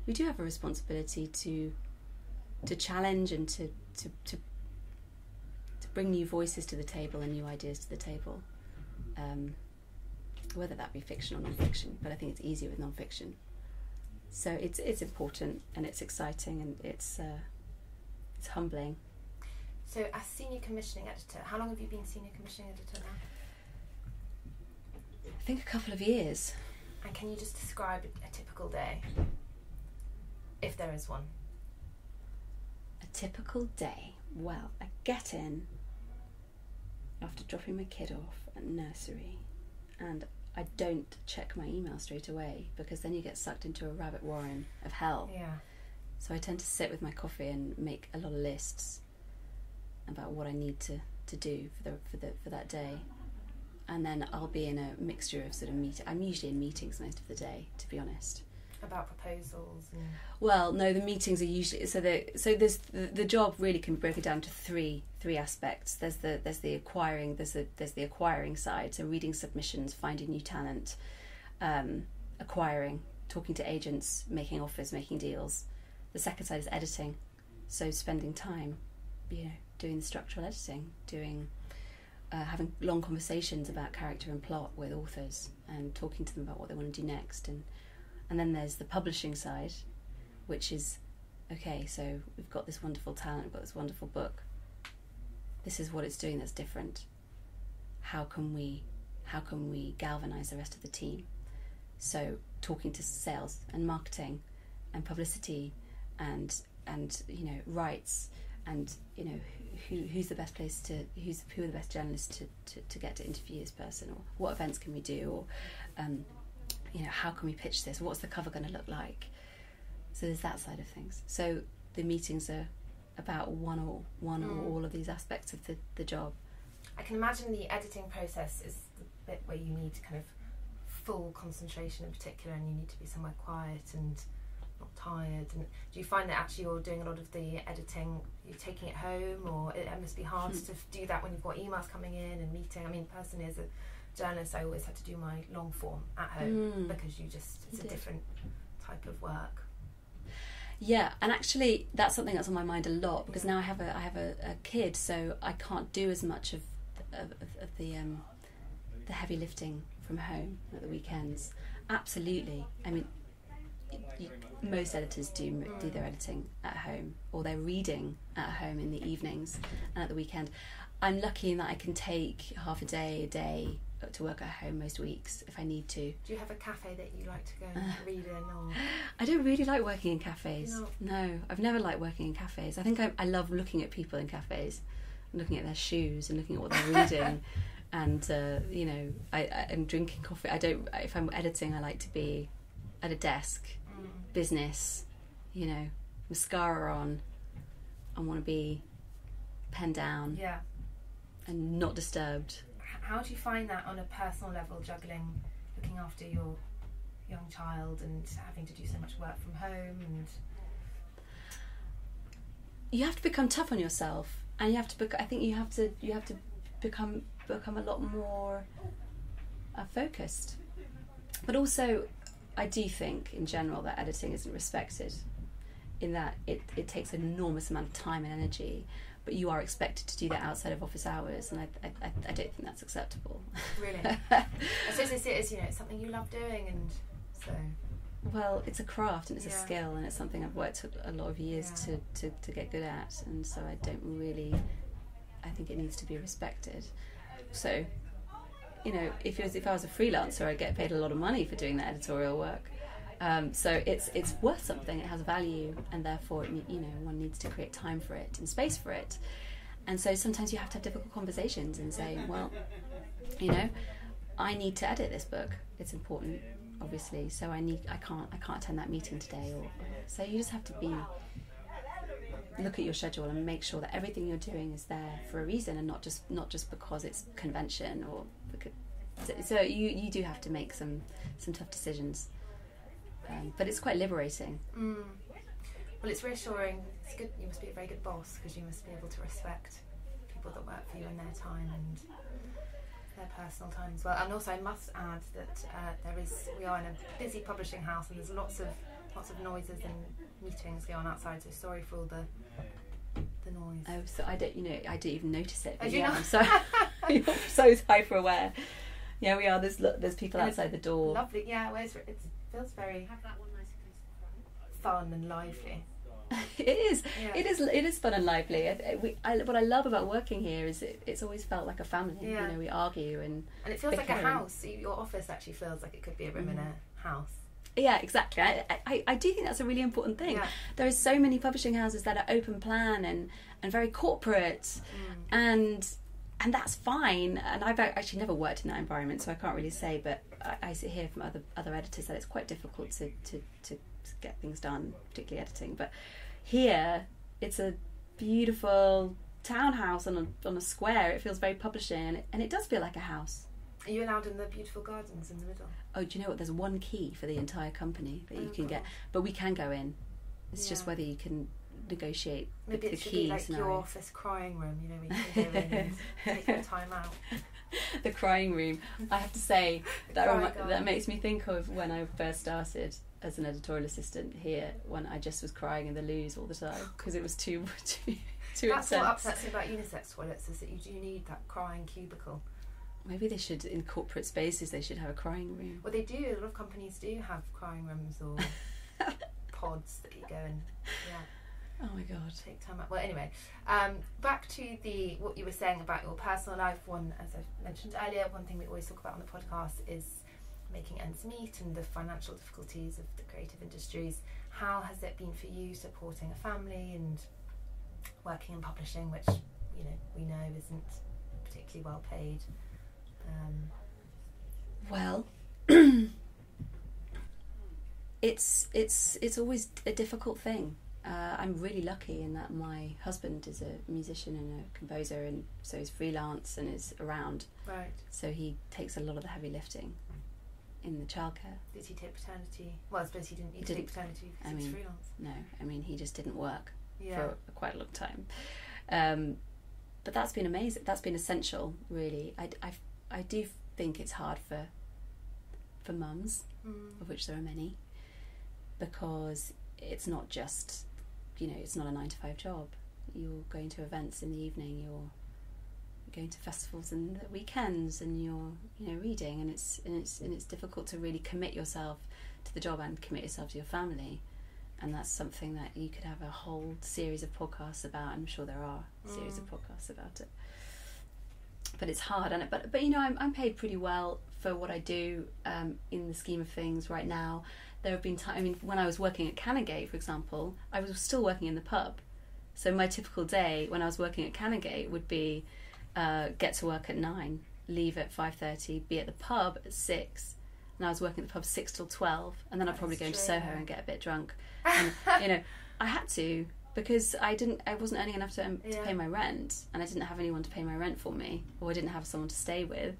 we do have a responsibility to challenge and to bring new voices to the table and new ideas to the table, whether that be fiction or non-fiction. But I think it's easier with non-fiction. So it's important, and it's exciting, and it's humbling. So as senior commissioning editor, how long have you been senior commissioning editor now? I think a couple of years. And can you just describe a typical day, if there is one? A typical day. Well, I get in after dropping my kid off at nursery, and I don't check my email straight away, because then you get sucked into a rabbit warren of hell. Yeah. So I tend to sit with my coffee and make a lot of lists about what I need to do for that day. And then I'll be in a mixture of sort of I'm usually in meetings most of the day, to be honest. About proposals. Well, no, the meetings are usually there's the job really can be broken down to three aspects. There's the acquiring side, so reading submissions, finding new talent, acquiring, talking to agents, making offers, making deals. The second side is editing, so spending time, doing the structural editing, having long conversations about character and plot with authors and talking to them about what they want to do next. And then there's the publishing side, which is, okay, so we've got this wonderful talent, we've got this wonderful book. This is what it's doing that's different. How can we how can we galvanise the rest of the team? So talking to sales and marketing and publicity and rights, and who's the best place to who are the best journalists to get to interview this person, or what events can we do, or how can we pitch this, what's the cover going to look like. So there's that side of things. So the meetings are about one or all of these aspects of the job. I can imagine the editing process is the bit where you need kind of full concentration in particular, and you need to be somewhere quiet and not tired. And do you find that actually you're doing a lot of the editing, you're taking it home, or it must be hard to do that when you've got emails coming in and meeting? I mean, personally as a journalist, I always had to do my long form at home because it's a different type of work. Yeah, and actually that's something that's on my mind a lot, because now I have a kid, so I can't do as much of the heavy lifting from home at the weekends. Absolutely. I mean, most editors do their editing at home, or their reading at home in the evenings and at the weekend. I'm lucky in that I can take half a day to work at home most weeks if I need to. Do you have a cafe that you like to go and read in? Or? I don't really like working in cafes. No, I've never liked working in cafes. I think I love looking at people in cafes, looking at their shoes and looking at what they're reading. And I am drinking coffee. If I'm editing, I like to be at a desk, business, mascara on. I want to be pen down, and not disturbed. How do you find that on a personal level, juggling looking after your young child and having to do so much work from home? And you have to become tough on yourself, and you have to. I think you have to become a lot more focused. But also, I do think in general that editing isn't respected, in that it takes an enormous amount of time and energy, but you are expected to do that outside of office hours, and I don't think that's acceptable. Really? I suppose they see it as, it's something you love doing, and so... Well, it's a craft and it's a skill, and it's something I've worked a lot of years to get good at, and so I think it needs to be respected. So, if I was a freelancer, I'd get paid a lot of money for doing that editorial work. So it's worth something. It has value, and therefore, one needs to create time for it and space for it. And so sometimes you have to have difficult conversations and say, well, I need to edit this book. It's important, obviously. So I can't attend that meeting today. So you just have to look at your schedule and make sure that everything you're doing is there for a reason, and not just because it's convention or because. So you do have to make some tough decisions. But it's quite liberating. Well, it's reassuring. It's good. You must be a very good boss, because you must be able to respect people that work for you and their time and their personal time as well. And also, I must add that we are in a busy publishing house, and there's lots of noises and meetings going on outside. So sorry for all the noise. Oh, so I don't even notice it. But I'm you're so hyper aware. Yeah, we are. There's people outside the door. Lovely. Yeah, it feels very fun and lively. It is. Yeah. It is fun and lively. What I love about working here is it's always felt like a family. Yeah. We argue and it feels like a house. Your office actually feels like it could be a room in a house. Yeah, exactly. I do think that's a really important thing. Yeah. There are so many publishing houses that are open plan and very corporate, and that's fine. And I've actually never worked in that environment, so I can't really say. But I hear from other editors that it's quite difficult to get things done, particularly editing. But here, it's a beautiful townhouse on a square. It feels very publishing, and it does feel like a house. Are you allowed in the beautiful gardens in the middle? Oh, do you know what? There's one key for the entire company that you can get, but we can go in. It's just whether you can negotiate the key. Maybe it should be like your office crying room, we can go in and take your time out. The crying room. I have to say, that makes me think of when I first started as an editorial assistant here, when I just was crying in the loos all the time because it was too That's intense. What upsets me about unisex toilets, is that you do need that crying cubicle. Maybe they should, in corporate spaces, they should have a crying room. Well, they do. A lot of companies do have crying rooms or pods that you go in. Yeah. Oh my God. Take time out. Well, anyway, back to what you were saying about your personal life. As I mentioned earlier, one thing we always talk about on the podcast is making ends meet and the financial difficulties of the creative industries. How has it been for you supporting a family and working in publishing, which we know isn't particularly well paid? Well, it's always a difficult thing. I'm really lucky in that my husband is a musician and a composer, and so he's freelance and is around. Right. So he takes a lot of the heavy lifting in the childcare. Did he take paternity? Well, I suppose he didn't take paternity because he was freelance. No, I mean he just didn't work for quite a long time. But that's been amazing. That's been essential, really. I do think it's hard for mums, of which there are many, because it's not just, it's not a 9-to-5 job. You're going to events in the evening, you're going to festivals in the weekends, and you're reading, and it's difficult to really commit yourself to the job and commit yourself to your family. And that's something that you could have a whole series of podcasts about. I'm sure there are a series of podcasts about it. But it's hard, and but I'm paid pretty well for what I do. In the scheme of things, right now, there have been times. I mean, when I was working at Canongate, for example, I was still working in the pub. So my typical day when I was working at Canongate would be get to work at 9, leave at 5:30, be at the pub at 6, and I was working at the pub 6 till 12, and then I'd probably go into Soho and get a bit drunk. And I had to, because I wasn't earning enough to pay my rent, and I didn't have anyone to pay my rent for me, or I didn't have someone to stay with.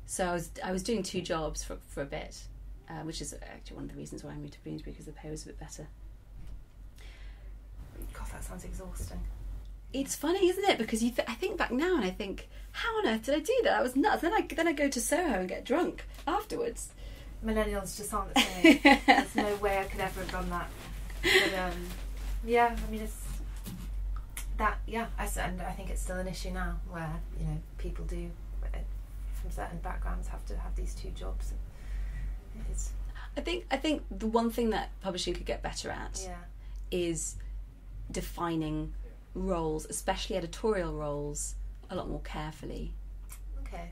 So I was doing 2 jobs for a bit, which is actually one of the reasons why I moved to Bloomsbury, because the pay was a bit better. God, that sounds exhausting. It's funny, isn't it? Because I think back now and I think, how on earth did I do that? I was nuts. Then I go to Soho and get drunk afterwards. Millennials just aren't the same. There's no way I could ever have done that. But I mean, it's that. Yeah, I think it's still an issue now, where people do from certain backgrounds have to have these 2 jobs. It's. I think the one thing that publishing could get better at is defining roles, especially editorial roles, a lot more carefully. Okay.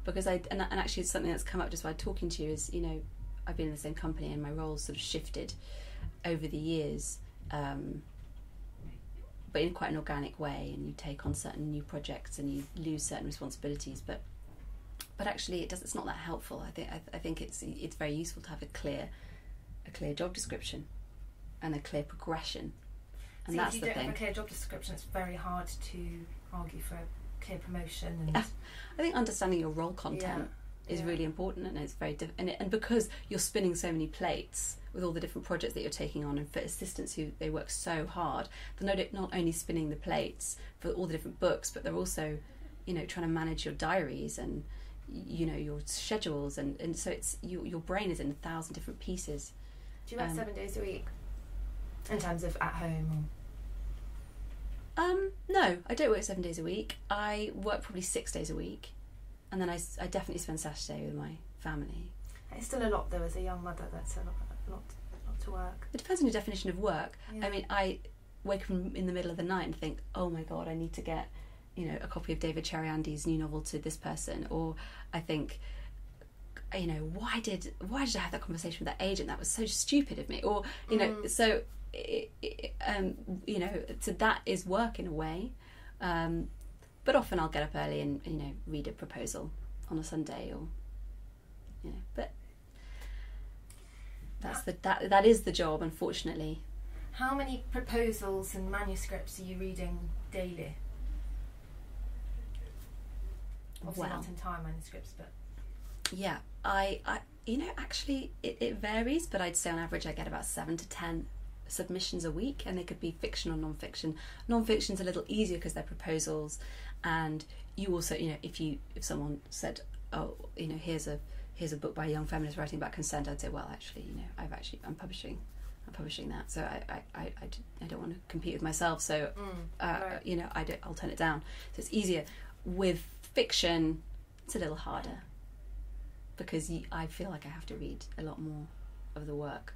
Because and actually it's something that's come up just by talking to you is, I've been in the same company and my roles sort of shifted over the years, but in quite an organic way, and you take on certain new projects and you lose certain responsibilities, but actually it's not that helpful. I think it's very useful to have a clear job description and a clear progression. And so that's if you the don't thing. have a clear job description, it's very hard to argue for a clear promotion. And I think understanding your role content is really important, and it's very and because you're spinning so many plates with all the different projects that you're taking on, and for assistants they work so hard, they're not only spinning the plates for all the different books, but they're also trying to manage your diaries and your schedules, and so it's your brain is in 1,000 different pieces. Do you work 7 days a week in terms of at home? No, I don't work 7 days a week. I work probably 6 days a week, and then I definitely spend Saturday with my family. It's still a lot though, as a young mother. That's a lot to work. It depends on your definition of work. Yeah. I mean, I wake up in the middle of the night and think, oh my God, I need to get a copy of David Cheriandi's new novel to this person, or I think, why did I have that conversation with that agent? That was so stupid of me, or so. So that is work in a way, but often I'll get up early and read a proposal on a Sunday, or but that is the job, unfortunately. How many proposals and manuscripts are you reading daily? Obviously not entire manuscripts, but yeah, I actually it varies, but I'd say on average I get about 7 to 10 submissions a week, and they could be fiction or non-fiction. Non-fiction's a little easier because they're proposals, and you also if someone said, oh, here's a book by a young feminist writing about consent, I'd say, well, actually, I'm publishing that, so I don't want to compete with myself, so right. I'll turn it down. So it's easier. With fiction, it's a little harder because I feel like I have to read a lot more of the work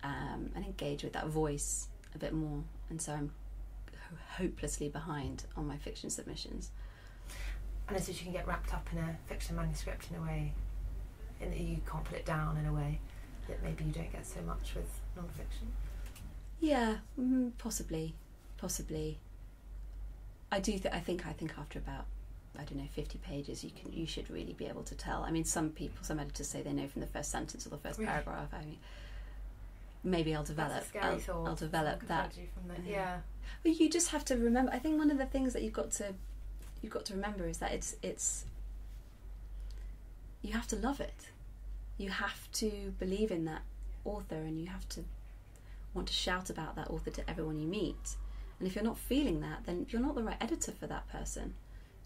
and engage with that voice a bit more, and so I'm hopelessly behind on my fiction submissions. And I suppose you can get wrapped up in a fiction manuscript in a way, in that you can't put it down in a way that maybe you don't get so much with non-fiction. Yeah, possibly. I think after about, I don't know, 50 pages, you should really be able to tell. I mean, some editors say they know from the first sentence or the first paragraph. I mean, maybe I'll develop. That's a scary thought. I'll develop that. Yeah. But you just have to remember. I think one of the things that you've got to remember is that it's you have to love it. You have to believe in that author, and you have to want to shout about that author to everyone you meet. And if you're not feeling that, then you're not the right editor for that person.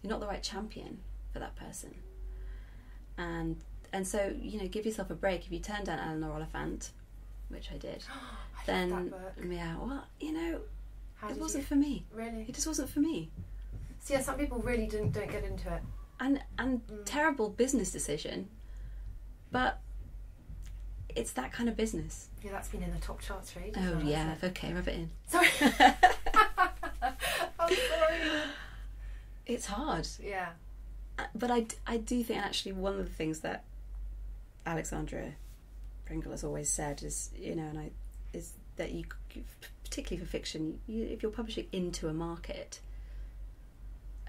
You're not the right champion for that person. And so, give yourself a break. If you turn down Eleanor Oliphant, which I did, then love that book. Yeah, well, it wasn't for me. Really? It just wasn't for me. So yeah, some people really don't get into it. And terrible business decision, but it's that kind of business. Yeah, that's been in the top charts for ages. Oh yeah, okay, rub it in. Sorry. I'm sorry. It's hard. Yeah. But I do think, actually, one of the things that Alexandra Pringle has always said is, is that you, particularly for fiction, if you're publishing into a market,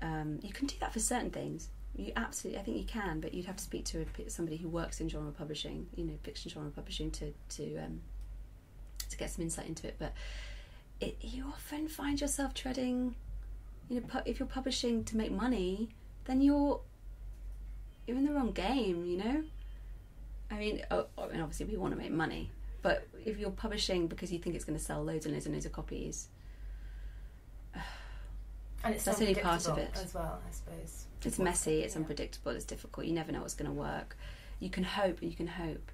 you can do that for certain things. You absolutely, I think you can, but you'd have to speak to somebody who works in genre publishing, fiction genre publishing, to get some insight into it. But you often find yourself treading, if you're publishing to make money, then you're in the wrong game. I mean, obviously we want to make money, but if you're publishing because you think it's going to sell loads and loads and loads of copies, and it's that's only part of it as well, I suppose. It's messy, it's unpredictable, it's difficult. You never know what's going to work. You can hope, and you can hope.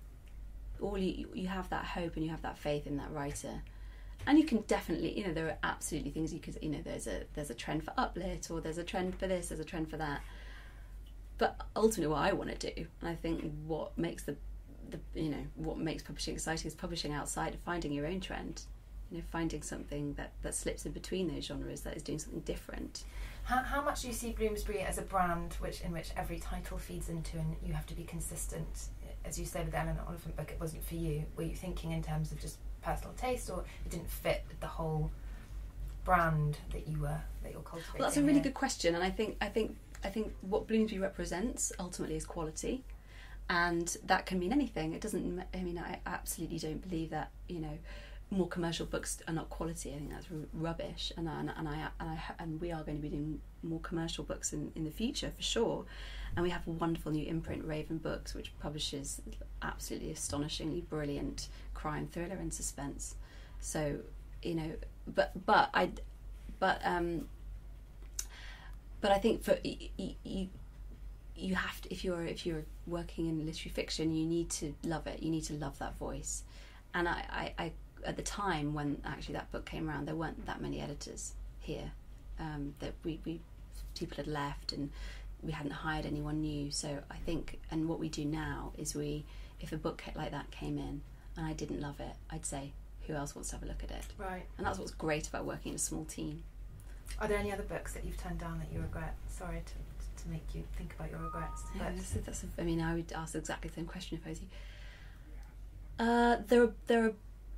All you have that hope, and you have that faith in that writer, and you can definitely, there are absolutely things you could, there's a trend for uplit, or there's a trend for this, there's a trend for that. But ultimately, what I want to do, and I think what makes what makes publishing exciting, is publishing outside of finding your own trend. Finding something that slips in between those genres, that is doing something different. How much do you see Bloomsbury as a brand in which every title feeds into, and you have to be consistent? As you said with the Eleanor Oliphant book, it wasn't for you. Were you thinking in terms of just personal taste, or it didn't fit the whole brand that you're cultivating? Well, that's a really good question, and I think what Bloomsbury represents ultimately is quality, and that can mean anything. It doesn't. I mean, I absolutely don't believe that more commercial books are not quality. I think that's rubbish, and we are going to be doing more commercial books in the future for sure. And we have a wonderful new imprint, Raven Books, which publishes absolutely astonishingly brilliant crime, thriller, and suspense. So but I think for you have to, if you're working in literary fiction, you need to love it. You need to love that voice. And I at the time when actually that book came around, there weren't that many editors here. That people had left, and we hadn't hired anyone new. So I think, and what we do now is if a book like that came in and I didn't love it, I'd say, who else wants to have a look at it? Right. And that's what's great about working in a small team. Are there any other books that you've turned down that you regret? Sorry to make you think about your regrets. But I would ask exactly the same question if I was you. There are.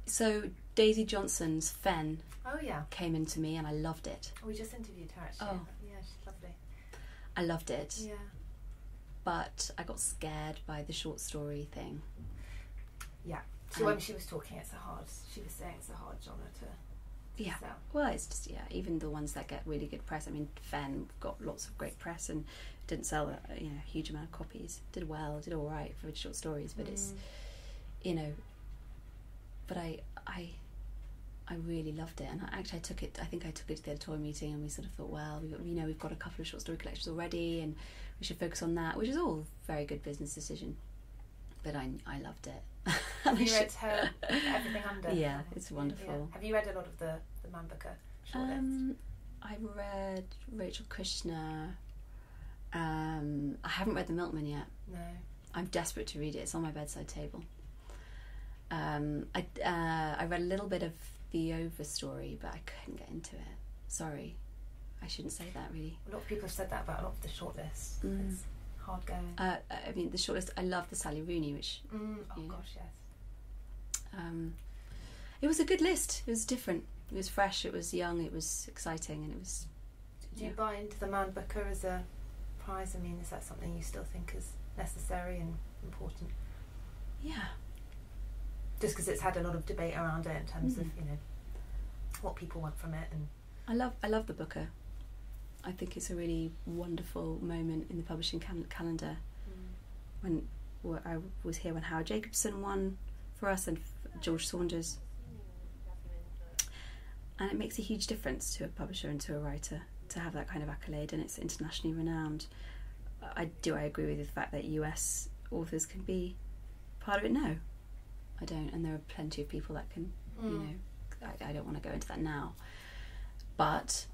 So Daisy Johnson's Fen came into me, and I loved it. We just interviewed her actually. Oh. Yeah, she's lovely. I loved it. Yeah. But I got scared by the short story thing. Yeah. So when she was talking, she was saying it's a hard genre to sell. Well, it's just, even the ones that get really good press. I mean, Fen got lots of great press and didn't sell a huge amount of copies. Did all right for short stories, but it's, but I really loved it, and I took it to the editorial meeting, and we sort of thought, well, we've got a couple of short story collections already, and we should focus on that, which is all a very good business decision. But I loved it. Have you read her Everything Under? Yeah, it's wonderful. Yeah. Have you read a lot of the Man Booker shortlist? I read Rachel Kushner. I haven't read The Milkman yet. No. I'm desperate to read it. It's on my bedside table. I read a little bit of the over story, but I couldn't get into it. Sorry, I shouldn't say that really. A lot of people have said that about a lot of the shortlist. It's hard going. I mean, the shortlist, I love the Sally Rooney, which... Oh gosh, yes. It was a good list. It was different. It was fresh, it was young, it was exciting, and it was... Do you buy into the Man Booker as a prize? I mean, is that something you still think is necessary and important? Yeah. Just because it's had a lot of debate around it in terms of, you know, what people want from it. And I love the Booker. I think it's a really wonderful moment in the publishing calendar. When I was here when Howard Jacobson won for us and George Saunders. And it makes a huge difference to a publisher and to a writer to have that kind of accolade, and it's internationally renowned. I agree with the fact that US authors can be part of it? No, I don't, and there are plenty of people that can, you know, I don't want to go into that now, but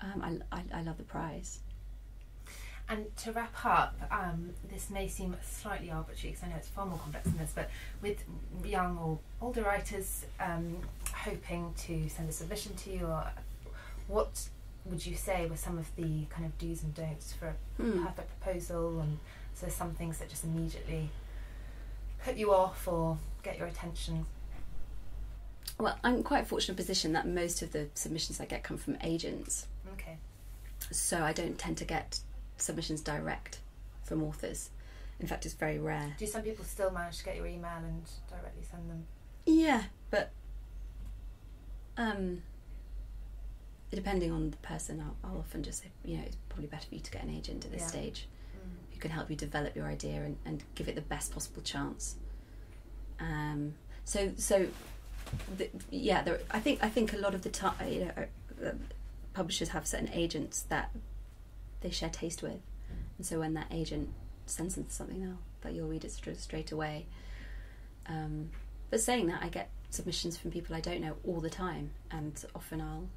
I love the prize. And to wrap up, this may seem slightly arbitrary because I know it's far more complex than this, but with young or older writers hoping to send a submission to you, or what would you say were some of the kind of do's and don'ts for a perfect proposal? And so some things that just immediately put you off or get your attention? Well, I'm quite a fortunate position that most of the submissions I get come from agents. Okay. So I don't tend to get submissions direct from authors. In fact, it's very rare. Do some people still manage to get your email and directly send them? Yeah, but depending on the person, I'll often just say, you know, it's probably better for you to get an agent at this stage who can help you develop your idea and give it the best possible chance. I think a lot of the time, you know, publishers have certain agents that they share taste with, and so when that agent sends them something, that you'll read it straight away. But saying that, I get submissions from people I don't know all the time, and often I'll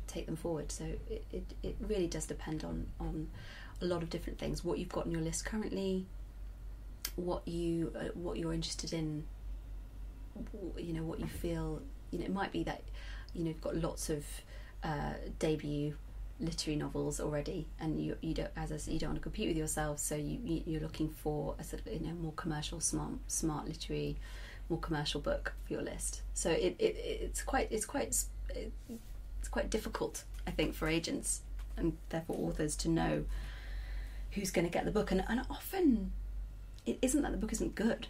take them forward. So it really does depend on a lot of different things. What you've got on your list currently, what you're interested in, you know, what you feel. You know, it might be that, you know, you've got lots of debut literary novels already, and you don't, as I said, you don't want to compete with yourself. So you're looking for a sort of, you know, more commercial, smart literary, more commercial book for your list. So it's quite difficult, I think, for agents and therefore authors to know who's going to get the book, and often it isn't that the book isn't good.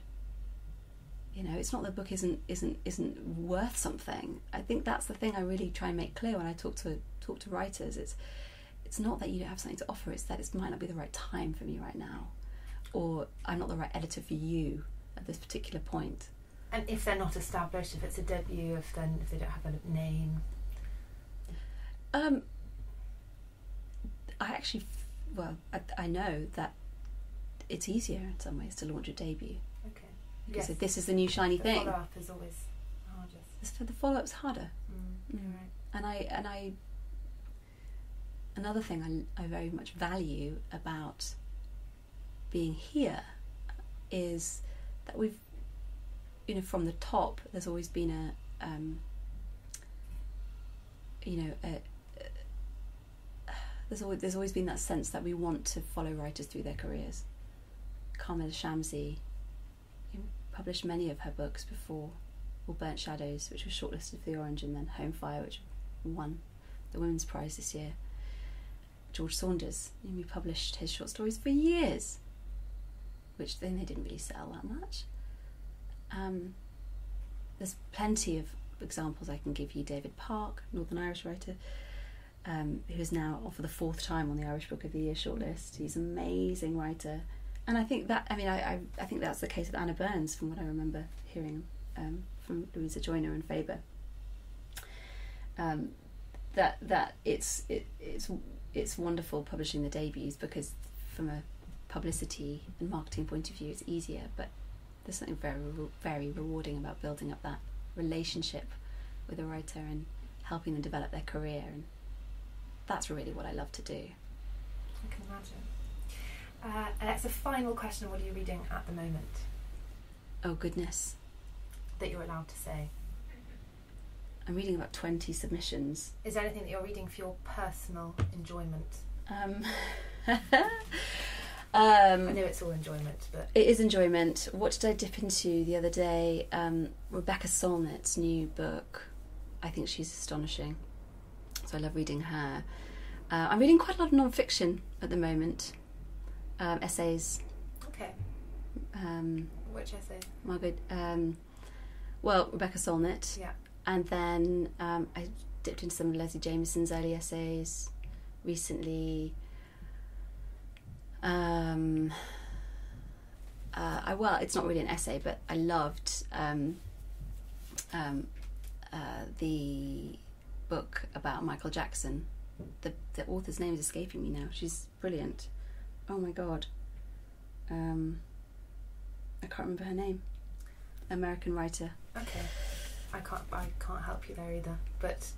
You know, it's not that the book isn't worth something. I think that's the thing I really try and make clear when I talk to writers. It's not that you don't have something to offer, it's that it might not be the right time for me right now, or I'm not the right editor for you at this particular point. And if they're not established, if it's a debut, if they don't have a name? I know that it's easier in some ways to launch a debut. Okay. Because if this is the new shiny thing, the follow-up is always hardest. The follow-up's harder. You're right. And I another thing I very much value about being here is that we've, you know, from the top, there's always been there's always been that sense that we want to follow writers through their careers. Carmela Shamsi published many of her books before, or Burnt Shadows, which was shortlisted for the Orange, and then Home Fire, which won the Women's Prize this year. George Saunders, we published his short stories for years, which then they didn't really sell that much. There's plenty of examples I can give you. David Park, Northern Irish writer, who is now for the 4th time on the Irish Book of the Year shortlist. He's an amazing writer, and I think that, I mean, I think that's the case with Anna Burns, from what I remember hearing from Louisa Joyner and Faber. That it's wonderful publishing the debuts, because from a publicity and marketing point of view, it's easier. But there's something very, very rewarding about building up that relationship with a writer and helping them develop their career, and that's really what I love to do. I can imagine. Alexa, final question: what are you reading at the moment? Oh goodness. That you're allowed to say. I'm reading about 20 submissions. Is there anything that you're reading for your personal enjoyment? I know it's all enjoyment, but... It is enjoyment. What did I dip into the other day? Rebecca Solnit's new book. I think she's astonishing. So I love reading her. I'm reading quite a lot of non-fiction at the moment. Essays. Okay. Which essay? Margaret... Rebecca Solnit. Yeah. And then I dipped into some of Leslie Jameson's early essays recently. It's not really an essay, but I loved the book about Michael Jackson. The author's name is escaping me now. She's brilliant. Oh my god. I can't remember her name. American writer. Okay. I can't help you there either. But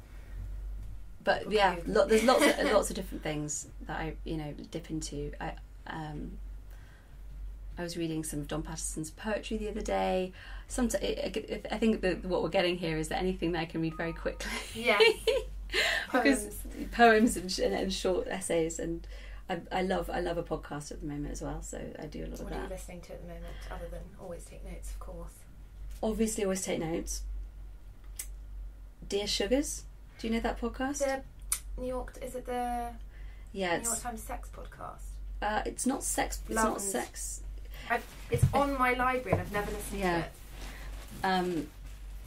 yeah, there's lots of different things that I dip into. I was reading some of Don Patterson's poetry the other day. I think that what we're getting here is that anything that I can read very quickly. Yeah. Poems and short essays, and I love a podcast at the moment as well. So I do a lot of that. What are you listening to at the moment, other than Always Take Notes, of course? Obviously, Always Take Notes. Dear Sugars, do you know that podcast? The New York, is it the New York Times sex podcast? It's not sex. It's not sex. It's on my library and I've never listened to it.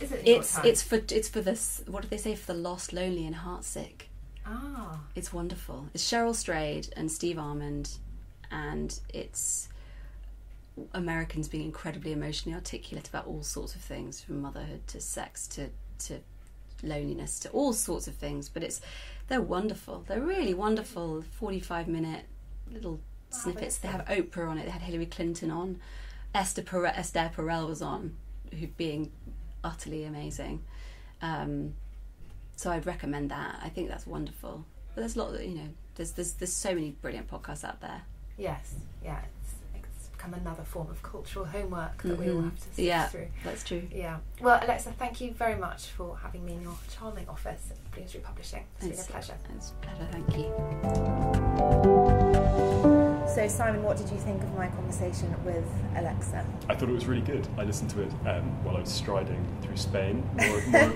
Is it New York Times? It's for this. What do they say? For the lost, lonely, and heartsick. Ah, it's wonderful. It's Cheryl Strayed and Steve Armand, and it's Americans being incredibly emotionally articulate about all sorts of things, from motherhood to sex to loneliness to all sorts of things. But they're wonderful. They're really wonderful. 45-minute little snippets. They have Oprah on it. They had Hillary Clinton on. Esther Perel was on, who being utterly amazing. So I'd recommend that. I think that's wonderful. But there's a lot, there's so many brilliant podcasts out there. Yes, yeah. It's become another form of cultural homework that we all have to sift through. That's true. Yeah. Well, Alexa, thank you very much for having me in your charming office at Bloomsbury Publishing. It's been a pleasure. It's a pleasure, thank you. So, Simon, what did you think of my conversation with Alexa? I thought it was really good. I listened to it while I was striding through Spain.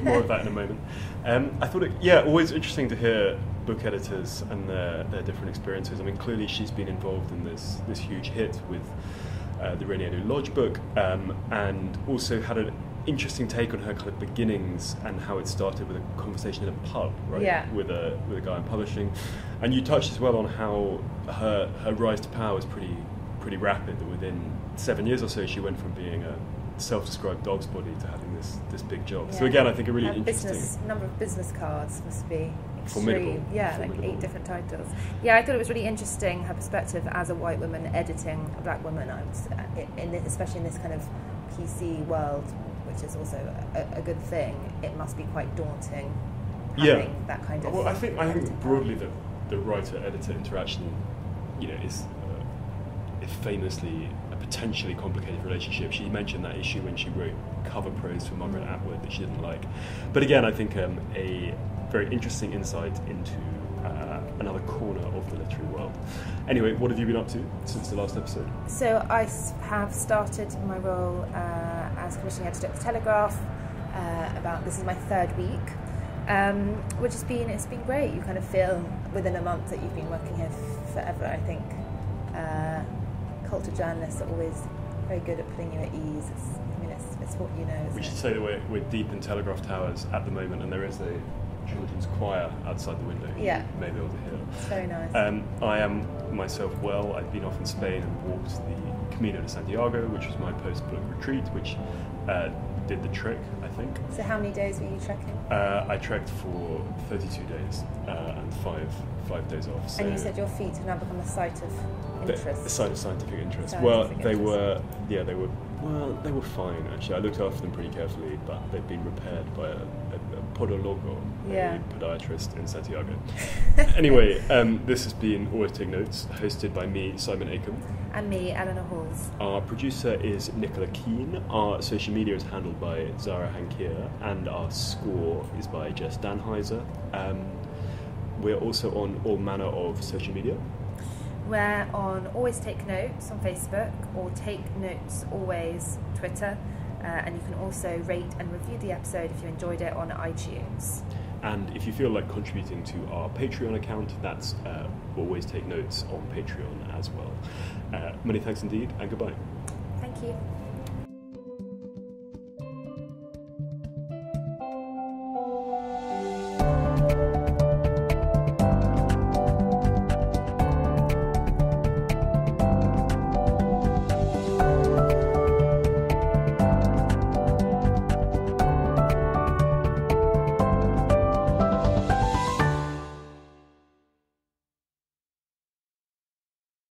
More of that in a moment. I thought always interesting to hear book editors and their different experiences. I mean, clearly she's been involved in this huge hit with the Reni Eddo-Lodge book, and also had an interesting take on her kind of beginnings and how it started with a conversation in a pub, right? Yeah. With a guy in publishing, and you touched as well on how her rise to power was pretty rapid. That within 7 years or so, she went from being a self-described dog's body to having this big job. Yeah. So again, I think a really interesting number of business cards must be extreme. Formidable. Yeah, formidable. Like 8 different titles. Yeah, I thought it was really interesting, her perspective as a white woman editing a black woman. Especially in this kind of PC world, which is also a good thing. It must be quite daunting having that kind of... Well, I think broadly the writer-editor interaction, is famously a potentially complicated relationship. She mentioned that issue when she wrote cover prose for Margaret Atwood that she didn't like. But again, I think a very interesting insight into another corner of the literary world. Anyway, what have you been up to since the last episode? So I have started my role as commissioning editor at The Telegraph. This is my 3rd week, which has been great. You kind of feel within a month that you've been working here forever. I think culture journalists are always very good at putting you at ease. It's what you know. We should say that we're deep in Telegraph Towers at the moment, and there is a children's choir outside the window. Yeah. You may be able to hear. It's very nice. I am myself well. I've been off in Spain and walked the Camino de Santiago, which was my post-book retreat, which did the trick, I think. So how many days were you trekking? I trekked for 32 days and five days off. So and you said your feet have now become a site of interest. A site of scientific interest. They were fine actually. I looked after them pretty carefully, but they've been repaired by a podologo, a podiatrist in Santiago. Anyway, this has been Always Take Notes, hosted by me, Simon Acombe. And me, Eleanor Halls. Our producer is Nicola Keane. Our social media is handled by Zara Hankier, and our score is by Jess Danheiser. We're also on all manner of social media. We're on Always Take Notes on Facebook, or Take Notes Always Twitter, and you can also rate and review the episode if you enjoyed it on iTunes. And if you feel like contributing to our Patreon account, that's Always Take Notes on Patreon as well. Many thanks indeed, and goodbye. Thank you.